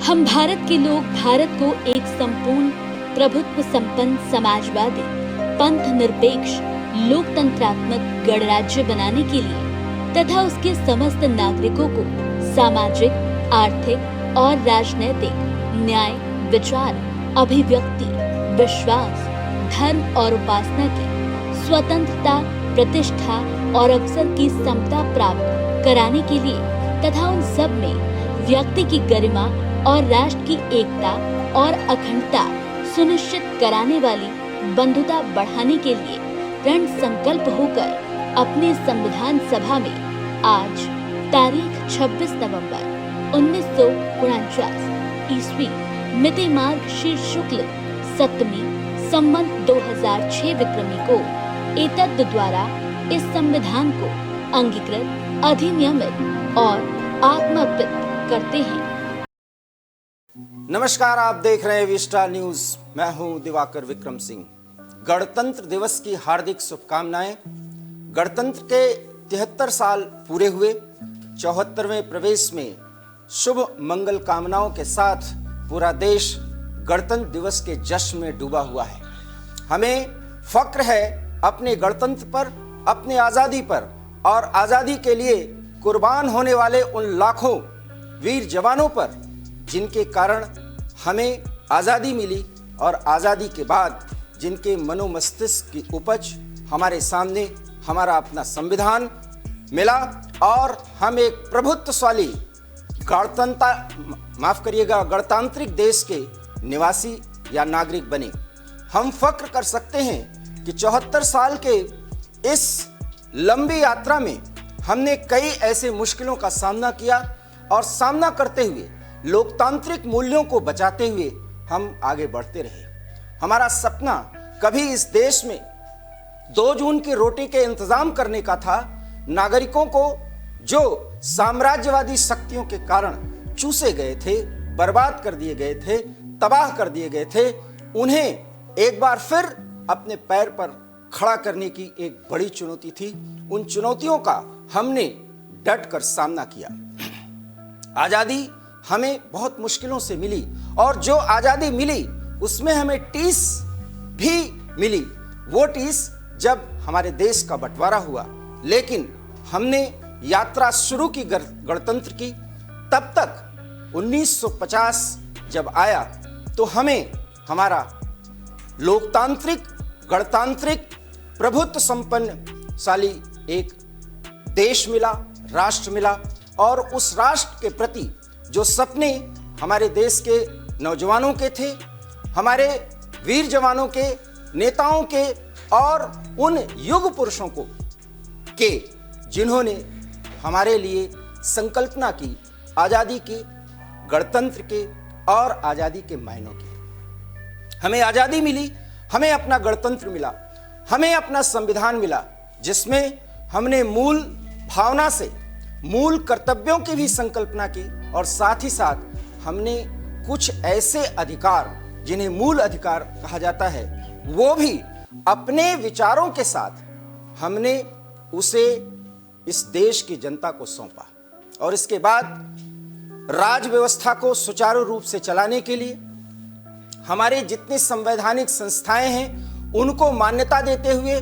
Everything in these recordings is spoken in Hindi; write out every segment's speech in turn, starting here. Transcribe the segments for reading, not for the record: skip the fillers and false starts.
हम भारत के लोग भारत को एक संपूर्ण प्रभुत्व संपन्न समाजवादी पंथ निरपेक्ष लोकतंत्रात्मक गणराज्य बनाने के लिए तथा उसके समस्त नागरिकों को सामाजिक, आर्थिक और राजनैतिक न्याय, विचार, अभिव्यक्ति, विश्वास, धर्म और उपासना की स्वतंत्रता, प्रतिष्ठा और अवसर की समता प्राप्त कराने के लिए तथा उन सब में व्यक्ति की गरिमा और राष्ट्र की एकता और अखंडता सुनिश्चित कराने वाली बंधुता बढ़ाने के लिए दृढ़ संकल्प होकर अपने संविधान सभा में आज तारीख 26 नवंबर 1949 ईस्वी मिति मार्गशीर्ष शुक्ल सप्तमी संवत 2006 विक्रमी को एतद द्वारा इस संविधान को अंगीकृत, अधिनियमित और आत्मार्पित करते हैं। नमस्कार, आप देख रहे हैं विस्टार न्यूज। मैं हूं दिवाकर विक्रम सिंह। गणतंत्र दिवस की हार्दिक शुभकामनाएं। गणतंत्र के 73 साल पूरे हुए। 74वें प्रवेश में शुभ मंगल कामनाओं के साथ पूरा देश गणतंत्र दिवस के जश्न में डूबा हुआ है। हमें फक्र है अपने गणतंत्र पर, अपनी आजादी पर और आजादी के लिए कुर्बान होने वाले उन लाखों वीर जवानों पर जिनके कारण हमें आजादी मिली और आजादी के बाद जिनके मनोमस्तिष्क की उपज हमारे सामने हमारा अपना संविधान मिला और हम एक प्रभुत्वशाली गणतांत्रिक देश के निवासी या नागरिक बने। हम फक्र कर सकते हैं कि 74 साल के इस लंबी यात्रा में हमने कई ऐसे मुश्किलों का सामना किया और सामना करते हुए लोकतांत्रिक मूल्यों को बचाते हुए हम आगे बढ़ते रहे। हमारा सपना कभी इस देश में 2 जून की रोटी के इंतजाम करने का था। नागरिकों को जो साम्राज्यवादी शक्तियों के कारण चूसे गए थे, बर्बाद कर दिए गए थे, तबाह कर दिए गए थे, उन्हें एक बार फिर अपने पैर पर खड़ा करने की एक बड़ी चुनौती थी। उन चुनौतियों का हमने डट कर सामना किया। आजादी हमें बहुत मुश्किलों से मिली और जो आजादी मिली उसमें हमें टीस भी मिली। वो टीस जब हमारे देश का बंटवारा हुआ, लेकिन हमने यात्रा शुरू की गणतंत्र की। तब तक 1950 जब आया तो हमें हमारा लोकतांत्रिक, गणतांत्रिक, प्रभुत्व संपन्नशाली एक देश मिला, राष्ट्र मिला और उस राष्ट्र के प्रति जो सपने हमारे देश के नौजवानों के थे, हमारे वीर जवानों के, नेताओं के और उन युग पुरुषों को के जिन्होंने हमारे लिए संकल्पना की आजादी की, गणतंत्र के और आजादी के मायनों की। हमें आजादी मिली, हमें अपना गणतंत्र मिला, हमें अपना संविधान मिला, जिसमें हमने मूल भावना से मूल कर्तव्यों की भी संकल्पना की और साथ ही साथ हमने कुछ ऐसे अधिकार जिन्हें मूल अधिकार कहा जाता है वो भी अपने विचारों के साथ हमने उसे इस देश की जनता को सौंपा। और इसके बाद राज व्यवस्था को सुचारू रूप से चलाने के लिए हमारे जितनी संवैधानिक संस्थाएं हैं उनको मान्यता देते हुए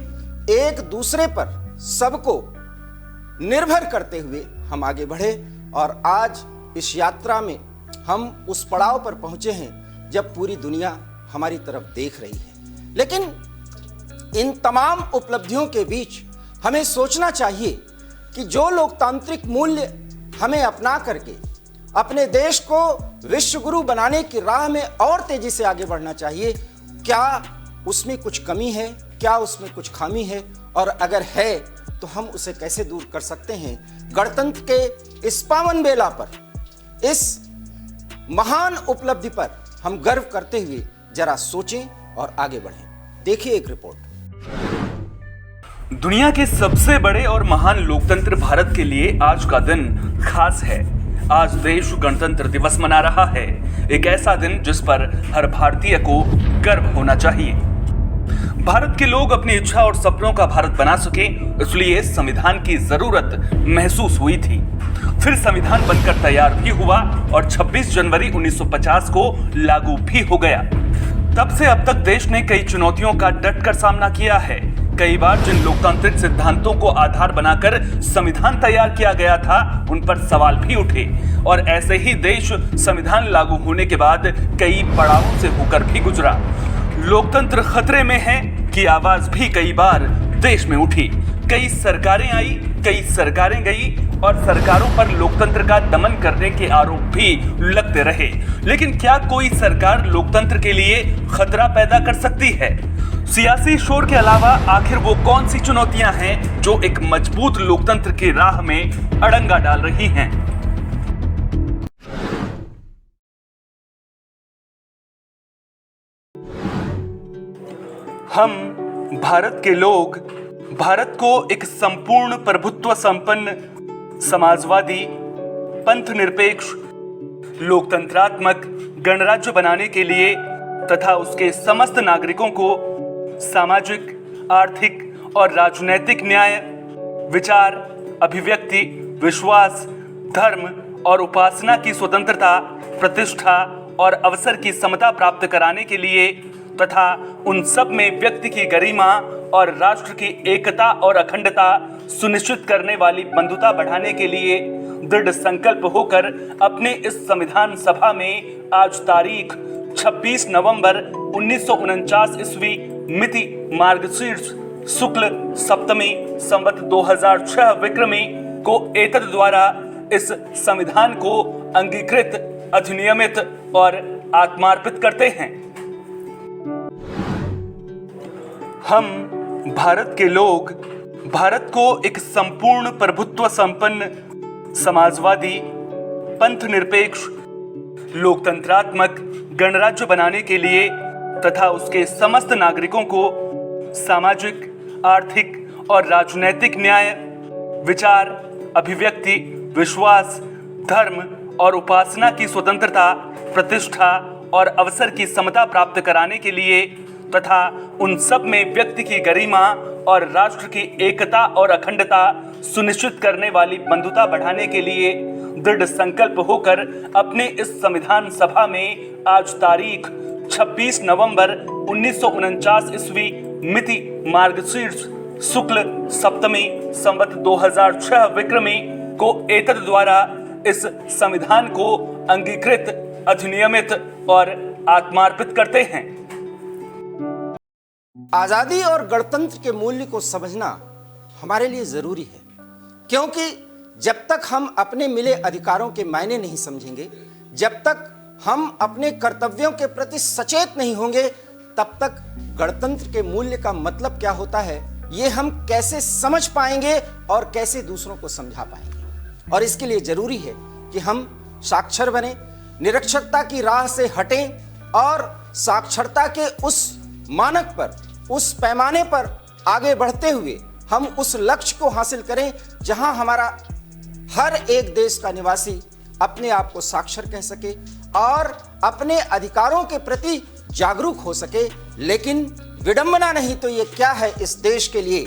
एक दूसरे पर सबको निर्भर करते हुए हम आगे बढ़े और आज इस यात्रा में हम उस पड़ाव पर पहुंचे हैं जब पूरी दुनिया हमारी तरफ देख रही है। लेकिन इन तमाम उपलब्धियों के बीच हमें सोचना चाहिए कि जो लोकतांत्रिक मूल्य हमें अपना करके अपने देश को विश्व गुरु बनाने की राह में और तेजी से आगे बढ़ना चाहिए, क्या उसमें कुछ कमी है, क्या उसमें कुछ खामी है, और अगर है तो हम उसे कैसे दूर कर सकते हैं। गणतंत्र के इस पावन बेला पर, इस महान उपलब्धि पर हम गर्व करते हुए जरा सोचें और आगे बढ़ें। देखिए एक रिपोर्ट। दुनिया के सबसे बड़े और महान लोकतंत्र भारत के लिए आज का दिन खास है। आज देश गणतंत्र दिवस मना रहा है, एक ऐसा दिन जिस पर हर भारतीय को गर्व होना चाहिए। भारत के लोग अपनी इच्छा और सपनों का भारत बना सके, इसलिए संविधान की जरूरत महसूस हुई थी। फिर संविधान बनकर तैयार भी हुआ और 26 जनवरी 1950 को लागू भी हो गया। तब से अब तक देश ने कई चुनौतियों का डटकर सामना किया है। कई बार जिन लोकतांत्रिक सिद्धांतों को आधार बनाकर संविधान तैयार किया गया था, उन पर सवाल भी उठे और ऐसे ही देश संविधान लागू होने के बाद कई पड़ावों से होकर भी गुजरा। लोकतंत्र खतरे में है कि आवाज भी कई बार देश में उठी। कई सरकारें आई, कई सरकारें गई और सरकारों पर लोकतंत्र का दमन करने के आरोप भी लगते रहे। लेकिन क्या कोई सरकार लोकतंत्र के लिए खतरा पैदा कर सकती है? सियासी शोर के अलावा आखिर वो कौन सी चुनौतियां हैं जो एक मजबूत लोकतंत्र की राह में अड़ंगा डाल रही हैं? हम भारत के लोग भारत को एक संपूर्ण प्रभुत्व संपन्न, समाजवादी, पंथनिरपेक्ष, लोकतंत्रात्मक गणराज्य बनाने के लिए तथा उसके समस्त नागरिकों को सामाजिक, आर्थिक और राजनैतिक न्याय, विचार, अभिव्यक्ति, विश्वास, धर्म और उपासना की स्वतंत्रता, प्रतिष्ठा और अवसर की समता प्राप्त कराने के लिए तथा उन सब में व्यक्ति की गरिमा और राष्ट्र की एकता और अखंडता सुनिश्चित करने वाली बंधुता बढ़ाने के लिए दृढ़ संकल्प होकर अपने इस संविधान सभा में आज तारीख 26 नवंबर 1949 ईस्वी मिति मार्गशीर्ष शुक्ल सप्तमी संवत 2006 विक्रमी को एतद द्वारा इस संविधान को अंगीकृत, अधिनियमित और आत्मार्पित करते हैं। हम भारत के लोग भारत को एक संपूर्ण प्रभुत्व संपन्न, समाजवादी, पंथनिरपेक्ष, लोकतंत्रात्मक गणराज्य बनाने के लिए तथा उसके समस्त नागरिकों को सामाजिक, आर्थिक और राजनैतिक न्याय, विचार, अभिव्यक्ति, विश्वास, धर्म और उपासना की स्वतंत्रता, प्रतिष्ठा और अवसर की समता प्राप्त कराने के लिए तथा उन सब में व्यक्ति की गरिमा और राष्ट्र की एकता और अखंडता सुनिश्चित करने वाली बंधुता बढ़ाने के लिए दृढ़ संकल्प होकर अपने इस संविधान सभा में आज तारीख 26 नवंबर 1949 ईस्वी मिति मार्गशीर्ष शुक्ल सप्तमी संवत 2006 विक्रमी को एतद द्वारा इस संविधान को अंगीकृत, अधिनियमित और आत्मार्पित करते हैं। आजादी और गणतंत्र के मूल्य को समझना हमारे लिए जरूरी है, क्योंकि जब तक हम अपने मिले अधिकारों के मायने नहीं समझेंगे, जब तक हम अपने कर्तव्यों के प्रति सचेत नहीं होंगे, तब तक गणतंत्र के मूल्य का मतलब क्या होता है ये हम कैसे समझ पाएंगे और कैसे दूसरों को समझा पाएंगे। और इसके लिए जरूरी है कि हम साक्षर बने, निरक्षरता की राह से हटें और साक्षरता के उस मानक पर, उस पैमाने पर आगे बढ़ते हुए हम उस लक्ष्य को हासिल करें जहां हमारा हर एक देश का निवासी अपने आप को साक्षर कह सके और अपने अधिकारों के प्रति जागरूक हो सके। लेकिन विडंबना नहीं तो ये क्या है इस देश के लिए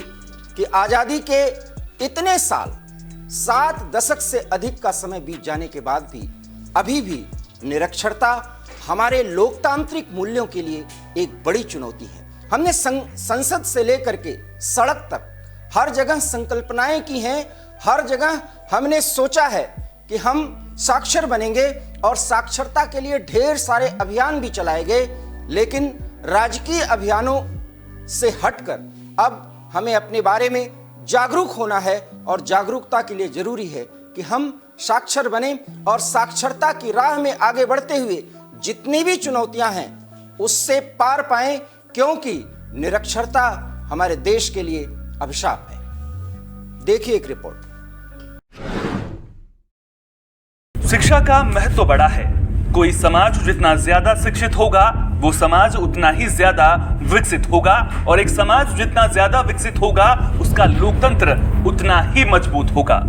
कि आजादी के इतने साल, 7 दशक से अधिक का समय बीत जाने के बाद भी अभी भी निरक्षरता हमारे लोकतांत्रिक मूल्यों के लिए एक बड़ी चुनौती है। हमने संसद से लेकर के सड़क तक हर जगह संकल्पनाएं की हैं, हर जगह हमने सोचा है कि हम साक्षर बनेंगे और साक्षरता के लिए ढेर सारे अभियान भी चलाए गए, लेकिन राजकीय अभियानों से हटकर अब हमें अपने बारे में जागरूक होना है और जागरूकता के लिए जरूरी है कि हम साक्षर बने और साक्षरता की राह में आगे बढ़ते हुए जितनी भी चुनौतियां हैं उससे पार पाएं, क्योंकि निरक्षरता हमारे देश के लिए अभिशाप है। देखिए एक रिपोर्ट। शिक्षा का महत्व बड़ा है। कोई समाज जितना ज्यादा शिक्षित होगा वो समाज उतना ही ज्यादा विकसित होगा और एक समाज जितना ज्यादा विकसित होगा उसका लोकतंत्र उतना ही मजबूत होगा।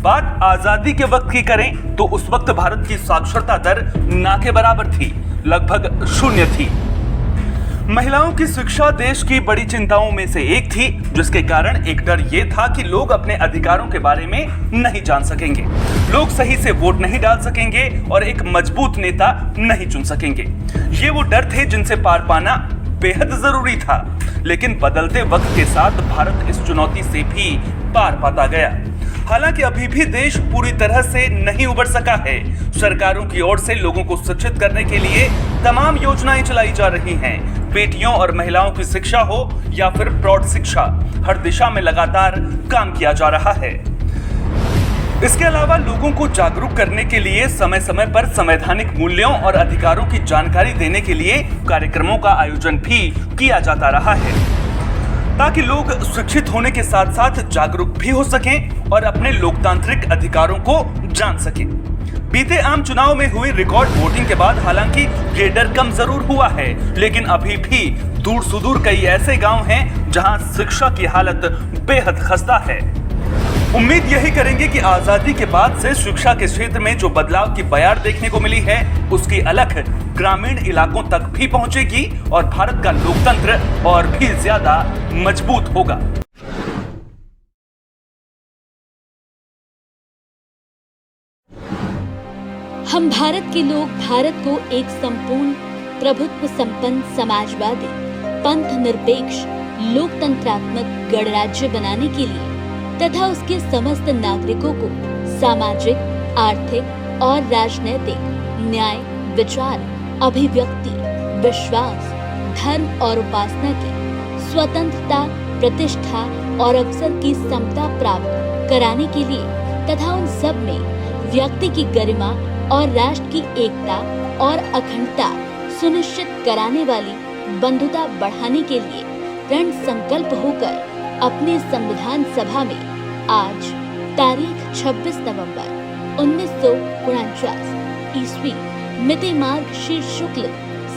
बात आजादी के वक्त की करें तो उस वक्त भारत की साक्षरता दर ना के बराबर थी, लगभग 0 थी। महिलाओं की शिक्षा देश की बड़ी चिंताओं में से एक थी, जिसके कारण एक डर ये था कि लोग अपने अधिकारों के बारे में नहीं जान सकेंगे, लोग सही से वोट नहीं डाल सकेंगे और एक मजबूत नेता नहीं चुन सकेंगे। ये वो डर थे जिनसे पार पाना बेहद जरूरी था। लेकिन बदलते वक्त के साथ भारत इस चुनौती से भी पार पाता गया। हालांकि अभी भी देश पूरी तरह से नहीं उबर सका है। सरकारों की ओर से लोगों को शिक्षित करने के लिए तमाम योजनाएं चलाई जा रही हैं। बेटियों और महिलाओं की शिक्षा हो या फिर प्रौढ़ शिक्षा, हर दिशा में लगातार काम किया जा रहा है। इसके अलावा लोगों को जागरूक करने के लिए समय समय पर संवैधानिक मूल्यों और अधिकारों की जानकारी देने के लिए कार्यक्रमों का आयोजन भी किया जाता रहा है, ताकि लोग शिक्षित होने के साथ साथ जागरूक भी हो सकें और अपने लोकतांत्रिक अधिकारों को जान सकें। बीते आम चुनाव में हुई रिकॉर्ड वोटिंग के बाद हालांकि ये डर कम जरूर हुआ है, लेकिन अभी भी दूर सुदूर कई ऐसे गांव हैं जहां शिक्षा की हालत बेहद खस्ता है। उम्मीद यही करेंगे कि आजादी के बाद से शिक्षा के क्षेत्र में जो बदलाव की बयार देखने को मिली है, उसकी अलख ग्रामीण इलाकों तक भी पहुंचेगी और भारत का लोकतंत्र और भी ज्यादा मजबूत होगा। हम भारत के लोग भारत को एक संपूर्ण प्रभुत्व संपन्न समाजवादी पंथ निरपेक्ष लोकतंत्रात्मक गणराज्य बनाने के लिए तथा उसके समस्त नागरिकों को सामाजिक, आर्थिक और राजनैतिक न्याय, विचार, अभिव्यक्ति, विश्वास, धर्म और उपासना की स्वतंत्रता, प्रतिष्ठा और अवसर की समता प्राप्त कराने के लिए तथा उन सब में व्यक्ति की गरिमा और राष्ट्र की एकता और अखंडता सुनिश्चित कराने वाली बंधुता बढ़ाने के लिए दृढ़ संकल्प होकर अपने संविधान सभा में आज तारीख 26 नवंबर 1949 ईस्वी मिति मार्गशीर्ष शुक्ल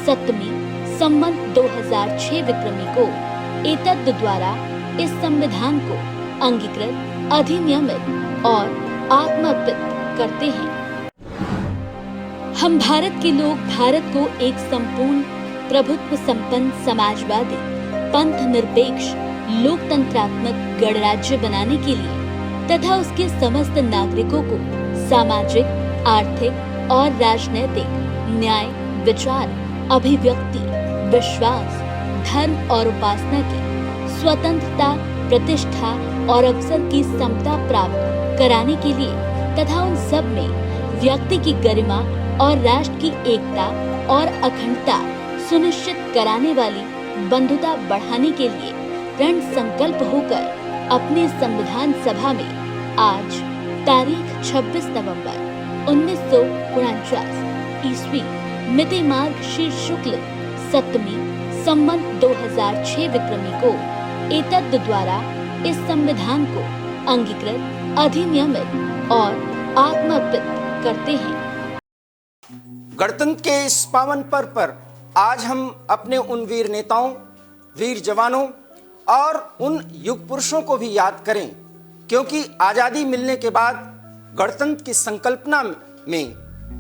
सप्तमी संवत 2006 विक्रमी को एतद द्वारा इस संविधान को अंगीकृत, अधिनियमित और आत्मार्पित करते हैं। हम भारत के लोग भारत को एक संपूर्ण प्रभुत्व संपन्न समाजवादी पंथ निरपेक्ष लोकतंत्रात्मक गणराज्य बनाने के लिए तथा उसके समस्त नागरिकों को सामाजिक, आर्थिक और राजनैतिक न्याय, विचार, अभिव्यक्ति, विश्वास, धर्म और उपासना की स्वतंत्रता, प्रतिष्ठा और अवसर की समता प्राप्त कराने के लिए तथा उन सब में व्यक्ति की गरिमा और राष्ट्र की एकता और अखंडता सुनिश्चित कराने वाली बंधुता बढ़ाने के लिए दृढ़ संकल्प होकर अपने संविधान सभा में आज तारीख 26 नवंबर 1949 ईस्वी मिति मार्गशीर्ष शुक्ल सप्तमी संवत 2006 विक्रमी को एतद द्वारा इस संविधान को अंगीकृत, अधिनियमित और आत्मार्पित करते हैं। गणतंत्र के इस पावन पर्व पर आज हम अपने उन वीर नेताओं, वीर जवानों और उन युग पुरुषों को भी याद करें, क्योंकि आज़ादी मिलने के बाद गणतंत्र की संकल्पना में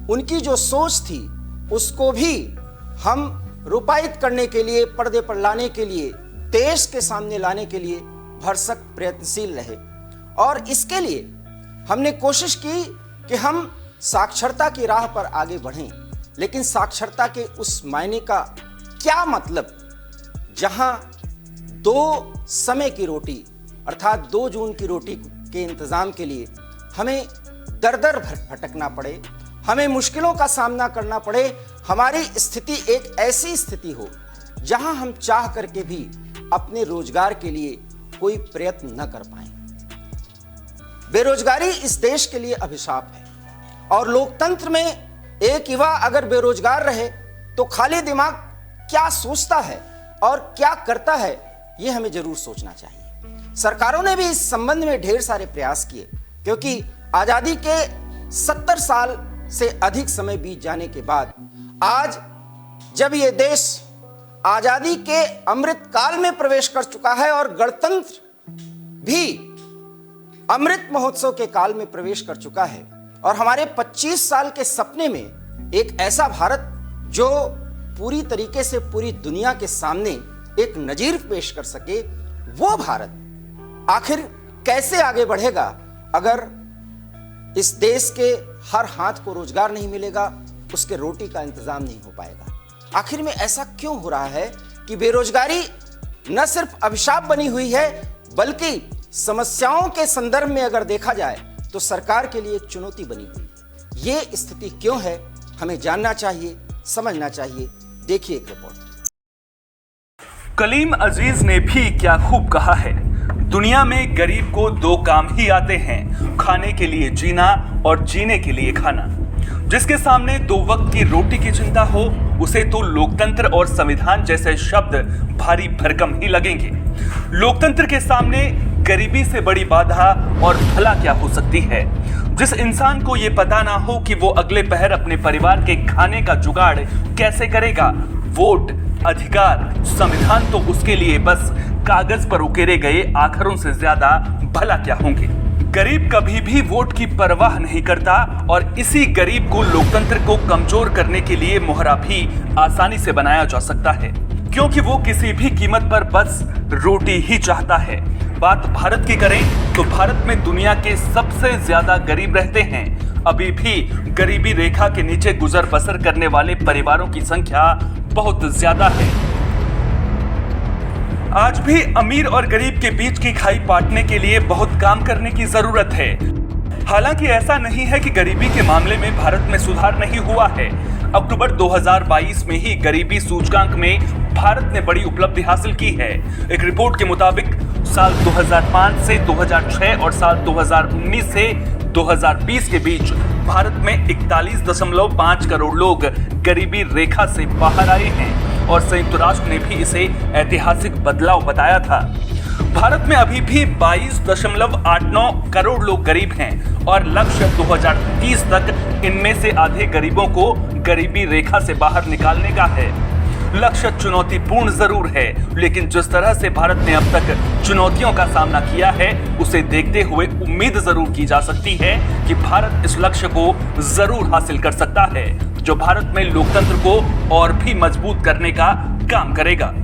उनकी जो सोच थी उसको भी हम रूपायित करने के लिए, पर्दे पर लाने के लिए, देश के सामने लाने के लिए भरसक प्रयत्नशील रहे। और इसके लिए हमने कोशिश की कि हम साक्षरता की राह पर आगे बढ़ें। लेकिन साक्षरता के उस मायने का क्या मतलब, जहां 2 समय की रोटी अर्थात 2 जून की रोटी के इंतजाम के लिए हमें दर दर भटकना पड़े, हमें मुश्किलों का सामना करना पड़े, हमारी स्थिति एक ऐसी स्थिति हो जहां हम चाह करके भी अपने रोजगार के लिए कोई प्रयत्न न कर पाएं। बेरोजगारी इस देश के लिए अभिशाप है और लोकतंत्र में एक युवा अगर बेरोजगार रहे तो खाली दिमाग क्या सोचता है और क्या करता है, ये हमें जरूर सोचना चाहिए। सरकारों ने भी इस संबंध में ढेर सारे प्रयास किए, क्योंकि आजादी के 70 साल से अधिक समय बीत जाने के बाद आज जब ये देश आजादी के अमृत काल में प्रवेश कर चुका है और गणतंत्र भी अमृत महोत्सव के काल में प्रवेश कर चुका है और हमारे 25 साल के सपने में एक ऐसा भारत जो पूरी तरीके से पूरी दुनिया के सामने एक नजीर पेश कर सके, वो भारत आखिर कैसे आगे बढ़ेगा अगर इस देश के हर हाथ को रोजगार नहीं मिलेगा, उसके रोटी का इंतजाम नहीं हो पाएगा। आखिर में ऐसा क्यों हो रहा है कि बेरोजगारी न सिर्फ अभिशाप बनी हुई है, बल्कि समस्याओं के संदर्भ में अगर देखा जाए तो सरकार के लिए एक चुनौती बनी हुई। ये स्थिति क्यों है, हमें जानना चाहिए, समझना चाहिए। देखिए एक रिपोर्ट। कलीम अजीज ने भी क्या खूब कहा है, दुनिया में गरीब को दो काम ही आते हैं, खाने के लिए जीना और जीने के लिए खाना। जिसके सामने दो वक्त की रोटी की चिंता हो, उसे तो लोकतंत्र और संविधान जैसे शब्द भारी भरकम ही लगेंगे। लोकतंत्र के सामने गरीबी से बड़ी बाधा और भला क्या हो सकती है। जिस इंसान को यह पता ना हो कि वो अगले पहर अपने परिवार के खाने का जुगाड़ कैसे करेगा, वोट, अधिकार, संविधान तो उसके लिए बस कागज पर उकेरे गए आखरों से ज्यादा भला क्या होंगे। गरीब कभी भी वोट की परवाह नहीं करता और इसी गरीब को लोकतंत्र को कमजोर करने के लिए मोहरा भी आसानी से बनाया जा सकता है, क्योंकि वो किसी भी कीमत पर बस रोटी ही चाहता है। बात भारत की करें तो भारत में दुनिया के सबसे ज्यादा गरीब रहते हैं। अभी भी गरीबी रेखा के नीचे गुजर बसर करने वाले परिवारों की संख्या बहुत ज्यादा है। आज भी अमीर और गरीब के बीच की खाई पाटने के लिए बहुत काम करने की जरूरत है। हालांकि ऐसा नहीं है कि गरीबी के मामले में भारत में सुधार नहीं हुआ है। अक्टूबर 2022 में ही गरीबी सूचकांक में भारत ने बड़ी उपलब्धि हासिल की है। एक रिपोर्ट के मुताबिक साल 2005 से 2006 और साल 2019 से 2020 के बीच भारत में 41.5 करोड़ लोग गरीबी रेखा से बाहर आए हैं और संयुक्त राष्ट्र ने भी इसे ऐतिहासिक बदलाव बताया था। भारत में अभी भी 22.89 करोड़ लोग गरीब हैं और लक्ष्य 2030 तक इनमें से आधे गरीबों को गरीबी रेखा से बाहर निकालने का है। लक्ष्य चुनौतीपूर्ण जरूर है, लेकिन जिस तरह से भारत ने अब तक चुनौतियों का सामना किया है, उसे देखते हुए उम्मीद जरूर की जा सकती है कि भारत इस लक्ष्य को जरूर हासिल कर सकता है, जो भारत में लोकतंत्र को और भी मजबूत करने का काम करेगा।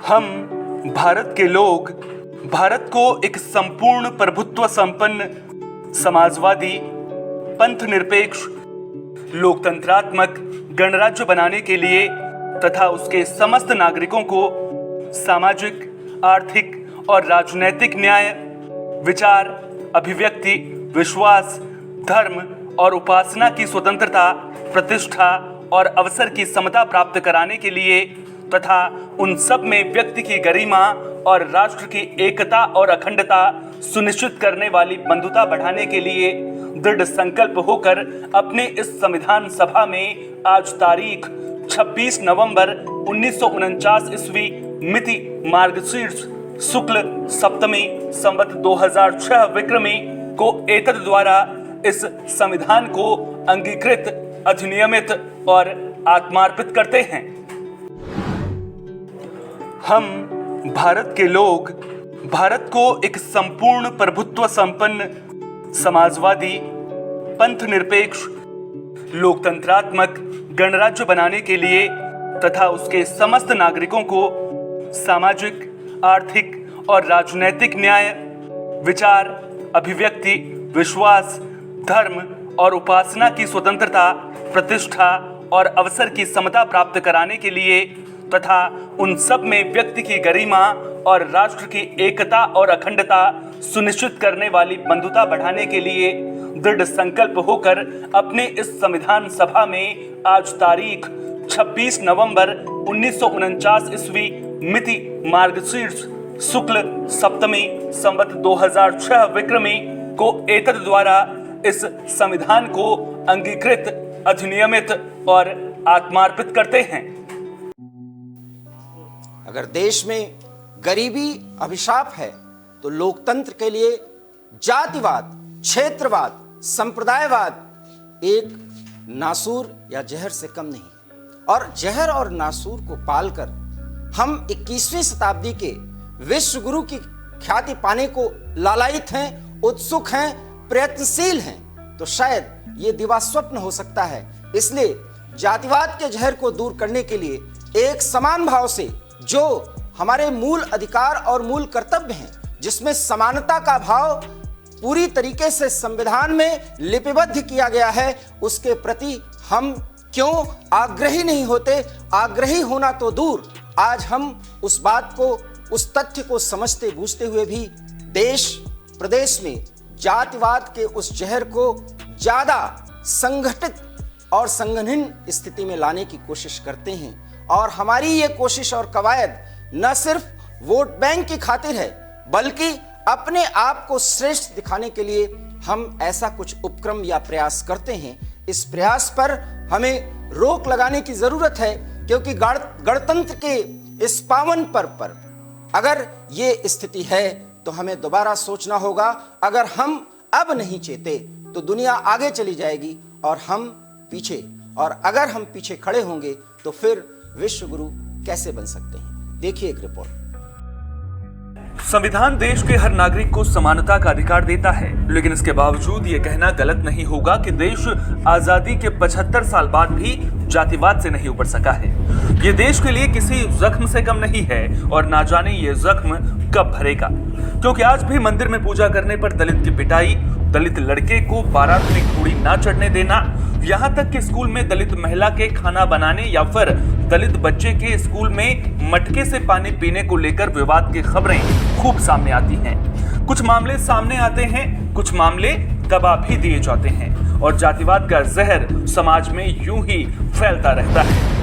हम भारत के लोग भारत को एक संपूर्ण प्रभुत्व संपन्न समाजवादी, पंथ निरपेक्ष, लोकतंत्रात्मक गणराज्य बनाने के लिए तथा उसके समस्त नागरिकों को सामाजिक, आर्थिक और राजनैतिक न्याय, विचार, अभिव्यक्ति, विश्वास, धर्म और उपासना की स्वतंत्रता, प्रतिष्ठा और अवसर की समता प्राप्त कराने के लिए तथा उन सब में व्यक्ति की गरिमा और राष्ट्र की एकता और अखंडता सुनिश्चित करने वाली बंधुता बढ़ाने के लिए दृढ़ संकल्प होकर अपने इस संविधान सभा में आज तारीख 26 नवंबर 1949 ईस्वी मिति मार्गशीर्ष शुक्ल सप्तमी संवत 2006 विक्रमी को एतद द्वारा इस संविधान को अंगीकृत, अधिनियमित और आत्मार्पित करते हैं। हम भारत के लोग भारत को एक संपूर्ण प्रभुत्व संपन्न समाजवादी, पंथ निरपेक्ष, लोकतंत्रात्मक गणराज्य बनाने के लिए तथा उसके समस्त नागरिकों को सामाजिक, आर्थिक और राजनैतिक न्याय, विचार, अभिव्यक्ति, विश्वास, धर्म और उपासना की स्वतंत्रता, प्रतिष्ठा और अवसर की समता प्राप्त कराने के लिए तथा उन सब में व्यक्ति की गरिमा और राष्ट्र की एकता और अखंडता सुनिश्चित करने वाली बंधुता बढ़ाने के लिए दृढ़ संकल्प होकर अपने इस संविधान सभा में आज तारीख 26 नवंबर 1949 ईस्वी मिति मार्गशीर्ष शुक्ल सप्तमी संवत 2006 विक्रमी को एतद द्वारा इस संविधान को अंगीकृत, अधिनियमित और आत्मार्पित करते हैं। अगर देश में गरीबी अभिशाप है तो लोकतंत्र के लिए जातिवाद, क्षेत्रवाद, संप्रदायवाद एक नासूर या जहर से कम नहीं। और जहर और नासूर को पालकर हम 21वीं शताब्दी के विश्व गुरु की ख्याति पाने को लालायित हैं उत्सुक हैं, प्रयत्नशील हैं, तो शायद ये दिवास्वप्न हो सकता है। इसलिए जातिवाद के जहर को दूर करने के लिए एक समान भाव से जो हमारे मूल अधिकार और मूल कर्तव्य हैं, जिसमें समानता का भाव पूरी तरीके से संविधान में लिपिबद्ध किया गया है, उसके प्रति हम क्यों आग्रही नहीं होते। आग्रही होना तो दूर, आज हम उस बात को, उस तथ्य को समझते बूझते हुए भी देश प्रदेश में जातिवाद के उस जहर को ज्यादा संगठित और संगठित स्थिति में लाने की कोशिश करते हैं। और हमारी ये कोशिश और कवायद न सिर्फ वोट बैंक की खातिर है, बल्कि अपने आप को श्रेष्ठ दिखाने के लिए हम ऐसा कुछ उपक्रम या प्रयास करते हैं। इस प्रयास पर हमें रोक लगाने की जरूरत है, क्योंकि गणतंत्र के इस पावन पर्व पर अगर ये स्थिति है तो हमें दोबारा सोचना होगा। अगर हम अब नहीं चेते तो दुनिया आगे चली जाएगी और हम पीछे, और अगर हम पीछे खड़े होंगे तो फिर विश्व गुरु कैसे बन सकते हैं। देखिए एक रिपोर्ट। संविधान देश के हर नागरिक को समानता का अधिकार देता है, लेकिन इसके बावजूद ये कहना गलत नहीं होगा कि देश आजादी के 75 साल बाद भी जातिवाद से नहीं उबर सका है। ये देश के लिए किसी जख्म से कम नहीं है और ना जाने ये जख्म कब भरेगा, क्योंकि आज भी मंदिर में पूजा करने पर दलित की पिटाई, दलित लड़के को बारात में घोड़ी ना चढ़ने देना, यहाँ तक कि स्कूल में दलित महिला के खाना बनाने या फिर दलित बच्चे के स्कूल में मटके से पानी पीने को लेकर विवाद की खबरें खूब सामने आती हैं। कुछ मामले सामने आते हैं, कुछ मामले दबा भी दिए जाते हैं और जातिवाद का जहर समाज में यूं ही फैलता रहता है।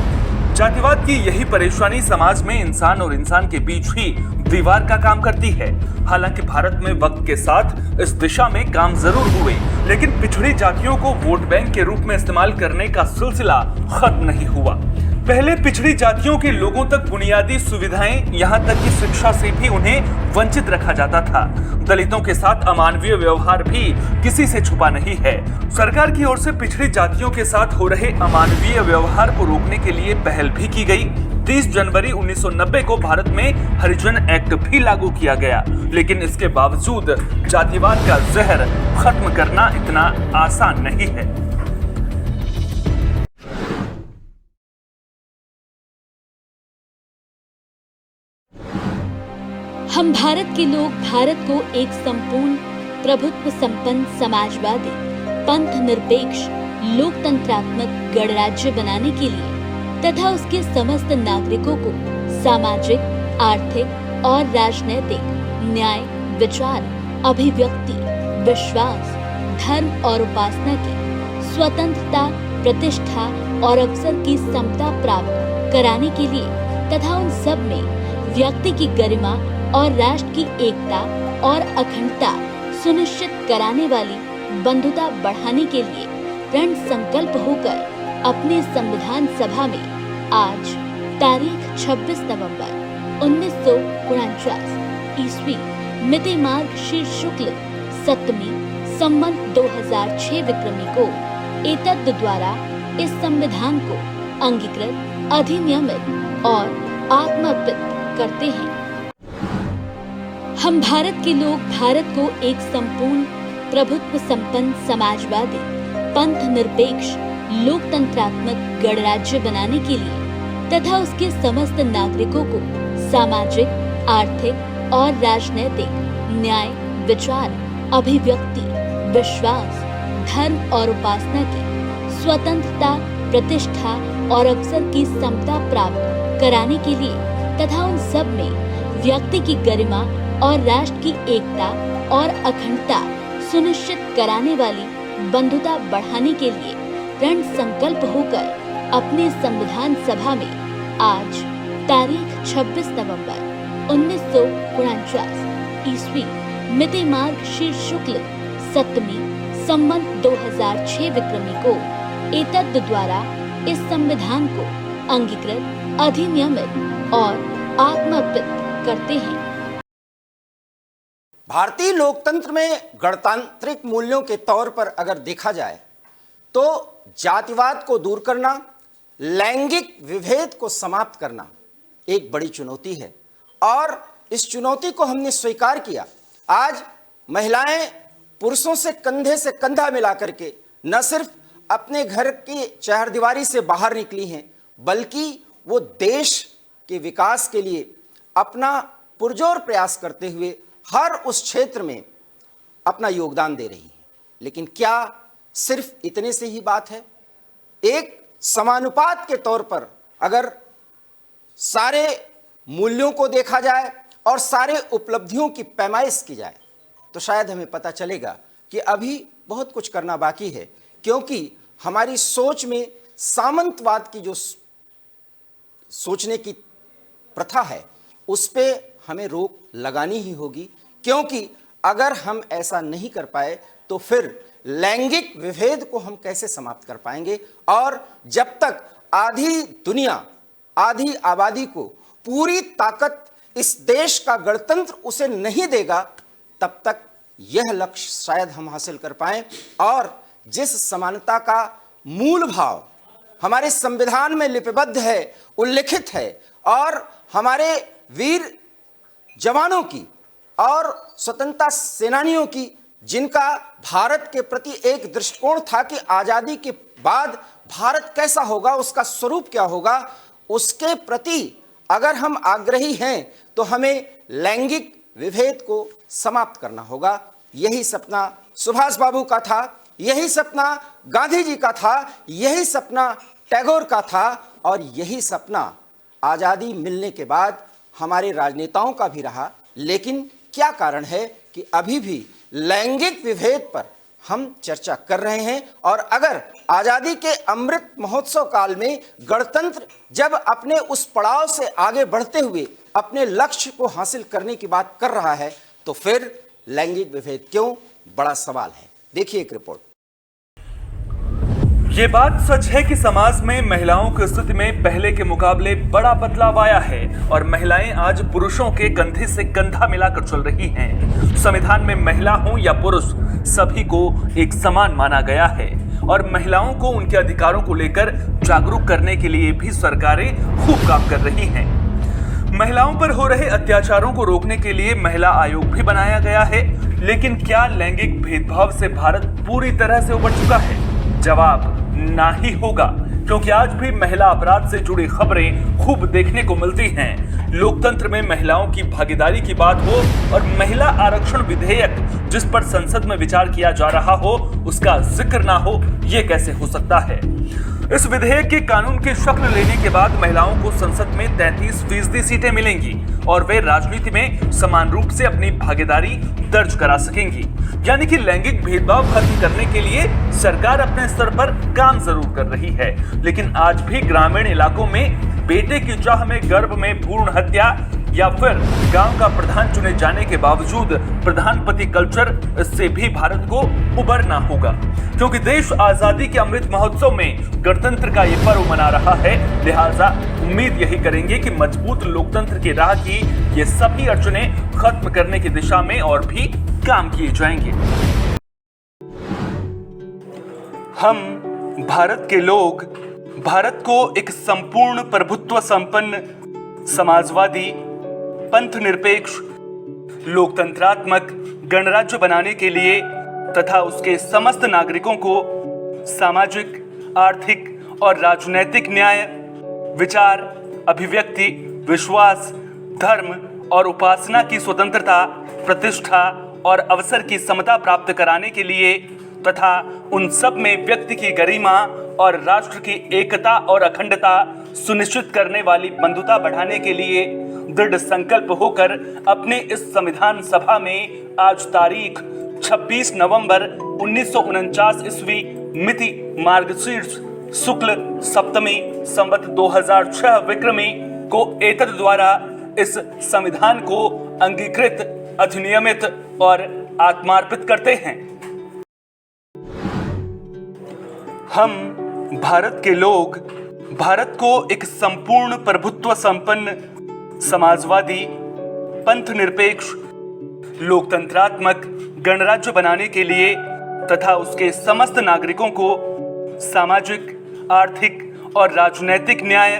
जातिवाद की यही परेशानी समाज में इंसान और इंसान के बीच ही दीवार का काम करती है। हालांकि भारत में वक्त के साथ इस दिशा में काम जरूर हुए, लेकिन पिछड़ी जातियों को वोट बैंक के रूप में इस्तेमाल करने का सिलसिला खत्म नहीं हुआ। पहले पिछड़ी जातियों के लोगों तक बुनियादी सुविधाएं, यहाँ तक कि शिक्षा से भी उन्हें वंचित रखा जाता था। दलितों के साथ अमानवीय व्यवहार भी किसी से छुपा नहीं है। सरकार की ओर से पिछड़ी जातियों के साथ हो रहे अमानवीय व्यवहार को रोकने के लिए पहल भी की गई। 30 जनवरी 1990 को भारत में हरिजन एक्ट भी लागू किया गया, लेकिन इसके बावजूद जातिवाद का जहर खत्म करना इतना आसान नहीं है। हम भारत के लोग भारत को एक संपूर्ण प्रभुत्व संपन्न समाजवादी पंथ निरपेक्ष लोकतंत्रात्मक गणराज्य बनाने के लिए तथा उसके समस्त नागरिकों को सामाजिक, आर्थिक और राजनैतिक न्याय, विचार, अभिव्यक्ति, विश्वास, धर्म और उपासना की स्वतंत्रता, प्रतिष्ठा और अवसर की समता प्राप्त कराने के लिए तथा उन सब में व्यक्ति की गरिमा और राष्ट्र की एकता और अखंडता सुनिश्चित कराने वाली बंधुता बढ़ाने के लिए दृढ़ संकल्प होकर अपने संविधान सभा में आज तारीख 26 नवंबर 1949 ईस्वी मिति मार्गशीर्ष शुक्ल सप्तमी संवत 2006 विक्रमी को एतद द्वारा इस संविधान को अंगीकृत, अधिनियमित और आत्मर्पित करते हैं। हम भारत के लोग भारत को एक संपूर्ण प्रभुत्व संपन्न समाजवादी पंथ निरपेक्ष लोकतंत्रात्मक गणराज्य बनाने के लिए तथा उसके समस्त नागरिकों को सामाजिक, आर्थिक और राजनैतिक न्याय, विचार, अभिव्यक्ति, विश्वास, धर्म और उपासना की स्वतंत्रता, प्रतिष्ठा और अवसर की समता प्राप्त कराने के लिए तथा उन सब में व्यक्ति की गरिमा और राष्ट्र की एकता और अखंडता सुनिश्चित कराने वाली बंधुता बढ़ाने के लिए दृढ़ संकल्प होकर अपने संविधान सभा में आज तारीख 26 नवंबर 1949 ईस्वी मिति मार्गशीर्ष शुक्ल सप्तमी संवत 2006 विक्रमी को एतद द्वारा इस संविधान को अंगीकृत, अधिनियमित और आत्मर्पित करते हैं। भारतीय लोकतंत्र में गणतांत्रिक मूल्यों के तौर पर अगर देखा जाए तो जातिवाद को दूर करना, लैंगिक विभेद को समाप्त करना एक बड़ी चुनौती है और इस चुनौती को हमने स्वीकार किया। आज महिलाएं पुरुषों से कंधा मिला करके न सिर्फ अपने घर की चहारदीवारी से बाहर निकली हैं, बल्कि वो देश के विकास के लिए अपना पुरजोर प्रयास करते हुए हर उस क्षेत्र में अपना योगदान दे रही हैं। लेकिन क्या सिर्फ इतने से ही बात है? एक समानुपात के तौर पर अगर सारे मूल्यों को देखा जाए और सारे उपलब्धियों की पैमाइश की जाए तो शायद हमें पता चलेगा कि अभी बहुत कुछ करना बाकी है, क्योंकि हमारी सोच में सामंतवाद की जो सोचने की प्रथा है उस पे हमें रोक लगानी ही होगी। क्योंकि अगर हम ऐसा नहीं कर पाए तो फिर लैंगिक विभेद को हम कैसे समाप्त कर पाएंगे? और जब तक आधी दुनिया, आधी आबादी को पूरी ताकत इस देश का गणतंत्र उसे नहीं देगा, तब तक यह लक्ष्य शायद हम हासिल कर पाएं। और जिस समानता का मूल भाव हमारे संविधान में लिपिबद्ध है, उल्लिखित है, और हमारे वीर जवानों की और स्वतंत्रता सेनानियों की, जिनका भारत के प्रति एक दृष्टिकोण था कि आजादी के बाद भारत कैसा होगा, उसका स्वरूप क्या होगा, उसके प्रति अगर हम आग्रही हैं तो हमें लैंगिक विभेद को समाप्त करना होगा। यही सपना सुभाष बाबू का था, यही सपना गांधी जी का था, यही सपना टैगोर का था, और यही सपना आजादी मिलने के बाद हमारे राजनेताओं का भी रहा। लेकिन क्या कारण है कि अभी भी लैंगिक विभेद पर हम चर्चा कर रहे हैं? और अगर आजादी के अमृत महोत्सव काल में गणतंत्र जब अपने उस पड़ाव से आगे बढ़ते हुए अपने लक्ष्य को हासिल करने की बात कर रहा है तो फिर लैंगिक विभेद क्यों? बड़ा सवाल है। देखिए एक रिपोर्ट। ये बात सच है कि समाज में महिलाओं की स्थिति में पहले के मुकाबले बड़ा बदलाव आया है और महिलाएं आज पुरुषों के कंधे से कंधा मिलाकर चल रही हैं। संविधान में महिला हो या पुरुष, सभी को एक समान माना गया है और महिलाओं को उनके अधिकारों को लेकर जागरूक करने के लिए भी सरकारें खूब काम कर रही हैं। महिलाओं पर हो रहे अत्याचारों को रोकने के लिए महिला आयोग भी बनाया गया है। लेकिन क्या लैंगिक भेदभाव से भारत पूरी तरह से उबर चुका है? जवाब ना ही होगा, क्योंकि आज भी महिला अपराध से जुड़ी खबरें खूब देखने को मिलती हैं। लोकतंत्र में महिलाओं की भागीदारी की बात हो और महिला आरक्षण विधेयक जिस पर संसद में विचार किया जा रहा हो उसका जिक्र ना हो, ये कैसे हो सकता है? इस विधेयक के कानून की शक्ल लेने के बाद महिलाओं को संसद में 33% सीटें मिलेंगी और वे राजनीति में समान रूप से अपनी भागीदारी दर्ज करा सकेंगी। यानी कि लैंगिक भेदभाव खत्म करने के लिए सरकार अपने स्तर पर काम जरूर कर रही है, लेकिन आज भी ग्रामीण इलाकों में बेटे की चाह में गर्भ में भ्रूण हत्या या फिर गांव का प्रधान चुने जाने के बावजूद प्रधानपति कल्चर, इससे भी भारत को उबरना होगा। क्योंकि देश आजादी के अमृत महोत्सव में गणतंत्र का ये पर्व मना रहा है, लिहाजा उम्मीद यही करेंगे कि मजबूत लोकतंत्र की राह की ये सभी अड़चनें खत्म करने की दिशा में और भी काम किए जाएंगे। हम भारत के लोग भारत को एक संपूर्ण प्रभुत्व संपन्न समाजवादी पंथ निरपेक्ष लोकतंत्रात्मक गणराज्य बनाने के लिए तथा उसके समस्त नागरिकों को सामाजिक, आर्थिक और राजनैतिक न्याय, विचार, अभिव्यक्ति, विश्वास, धर्म और उपासना की स्वतंत्रता, प्रतिष्ठा और अवसर की समता प्राप्त कराने के लिए तथा उन सब में व्यक्ति की गरिमा और राष्ट्र की एकता और अखंडता सुनिश्चित करने वाली बंधुता बढ़ाने के लिए दृढ़ संकल्प होकर अपने इस संविधान सभा में आज तारीख 26 नवंबर 1949 ईस्वी मिति मार्गशीर्ष शुक्ल सप्तमी संवत 2006 विक्रमी को एतद द्वारा इस संविधान को अंगीकृत, अधिनियमित और आत्मार्पित करते हैं। हम भारत के लोग भारत को एक संपूर्ण प्रभुत्व संपन्न समाजवादी पंथ निरपेक्ष लोकतंत्रात्मक गणराज्य बनाने के लिए तथा उसके समस्त नागरिकों को सामाजिक, आर्थिक और राजनैतिक न्याय,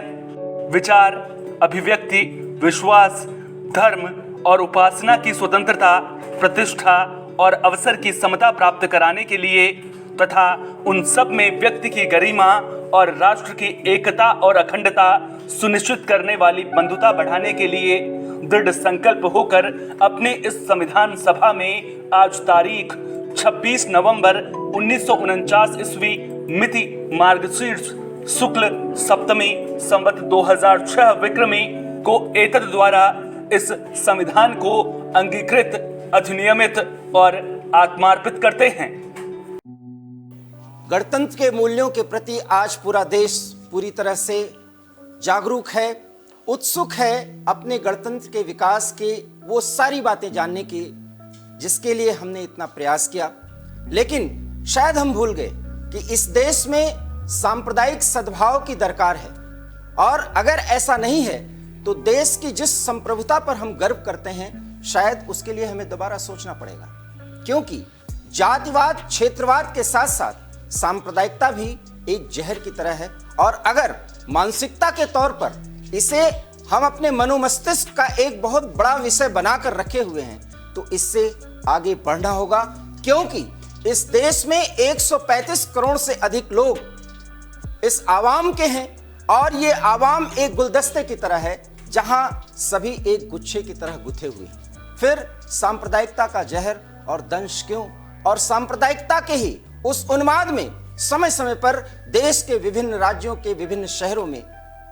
विचार, अभिव्यक्ति, विश्वास, धर्म और उपासना की स्वतंत्रता, प्रतिष्ठा और अवसर की समता प्राप्त कराने के लिए तथा उन सब में व्यक्ति की गरिमा और राष्ट्र की एकता और अखंडता सुनिश्चित करने वाली बंधुता बढ़ाने के लिए दृढ़ संकल्प होकर अपने इस संविधान सभा में आज तारीख 26 नवंबर 1949 ईस्वी मिति मार्गशीर्ष शुक्ल सप्तमी संवत 2006 विक्रमी को एतद द्वारा इस संविधान को अंगीकृत, अधिनियमित और आत्मार्पित करते हैं। गणतंत्र के मूल्यों के प्रति आज पूरा देश पूरी तरह से जागरूक है, उत्सुक है अपने गणतंत्र के विकास के वो सारी बातें जानने की जिसके लिए हमने इतना प्रयास किया। लेकिन शायद हम भूल गए कि इस देश में सांप्रदायिक सद्भाव की दरकार है, और अगर ऐसा नहीं है तो देश की जिस संप्रभुता पर हम गर्व करते हैं शायद उसके लिए हमें दोबारा सोचना पड़ेगा, क्योंकि जातिवाद क्षेत्रवाद के साथ साथ सांप्रदायिकता भी एक जहर की तरह है। और अगर मानसिकता के तौर पर इसे हम अपने मनोमस्तिष्क का एक बहुत बड़ा विषय बनाकर रखे हुए हैं तो इससे आगे बढ़ना होगा, क्योंकि इस देश में 135 करोड़ से अधिक लोग इस आवाम के हैं और ये आवाम एक गुलदस्ते की तरह है जहां सभी एक गुच्छे की तरह गुथे हुए हैं। फिर सांप्रदायिकता का जहर और दंश क्यों, और सांप्रदायिकता के ही उस उन्माद में समय समय पर देश के विभिन्न राज्यों के विभिन्न शहरों में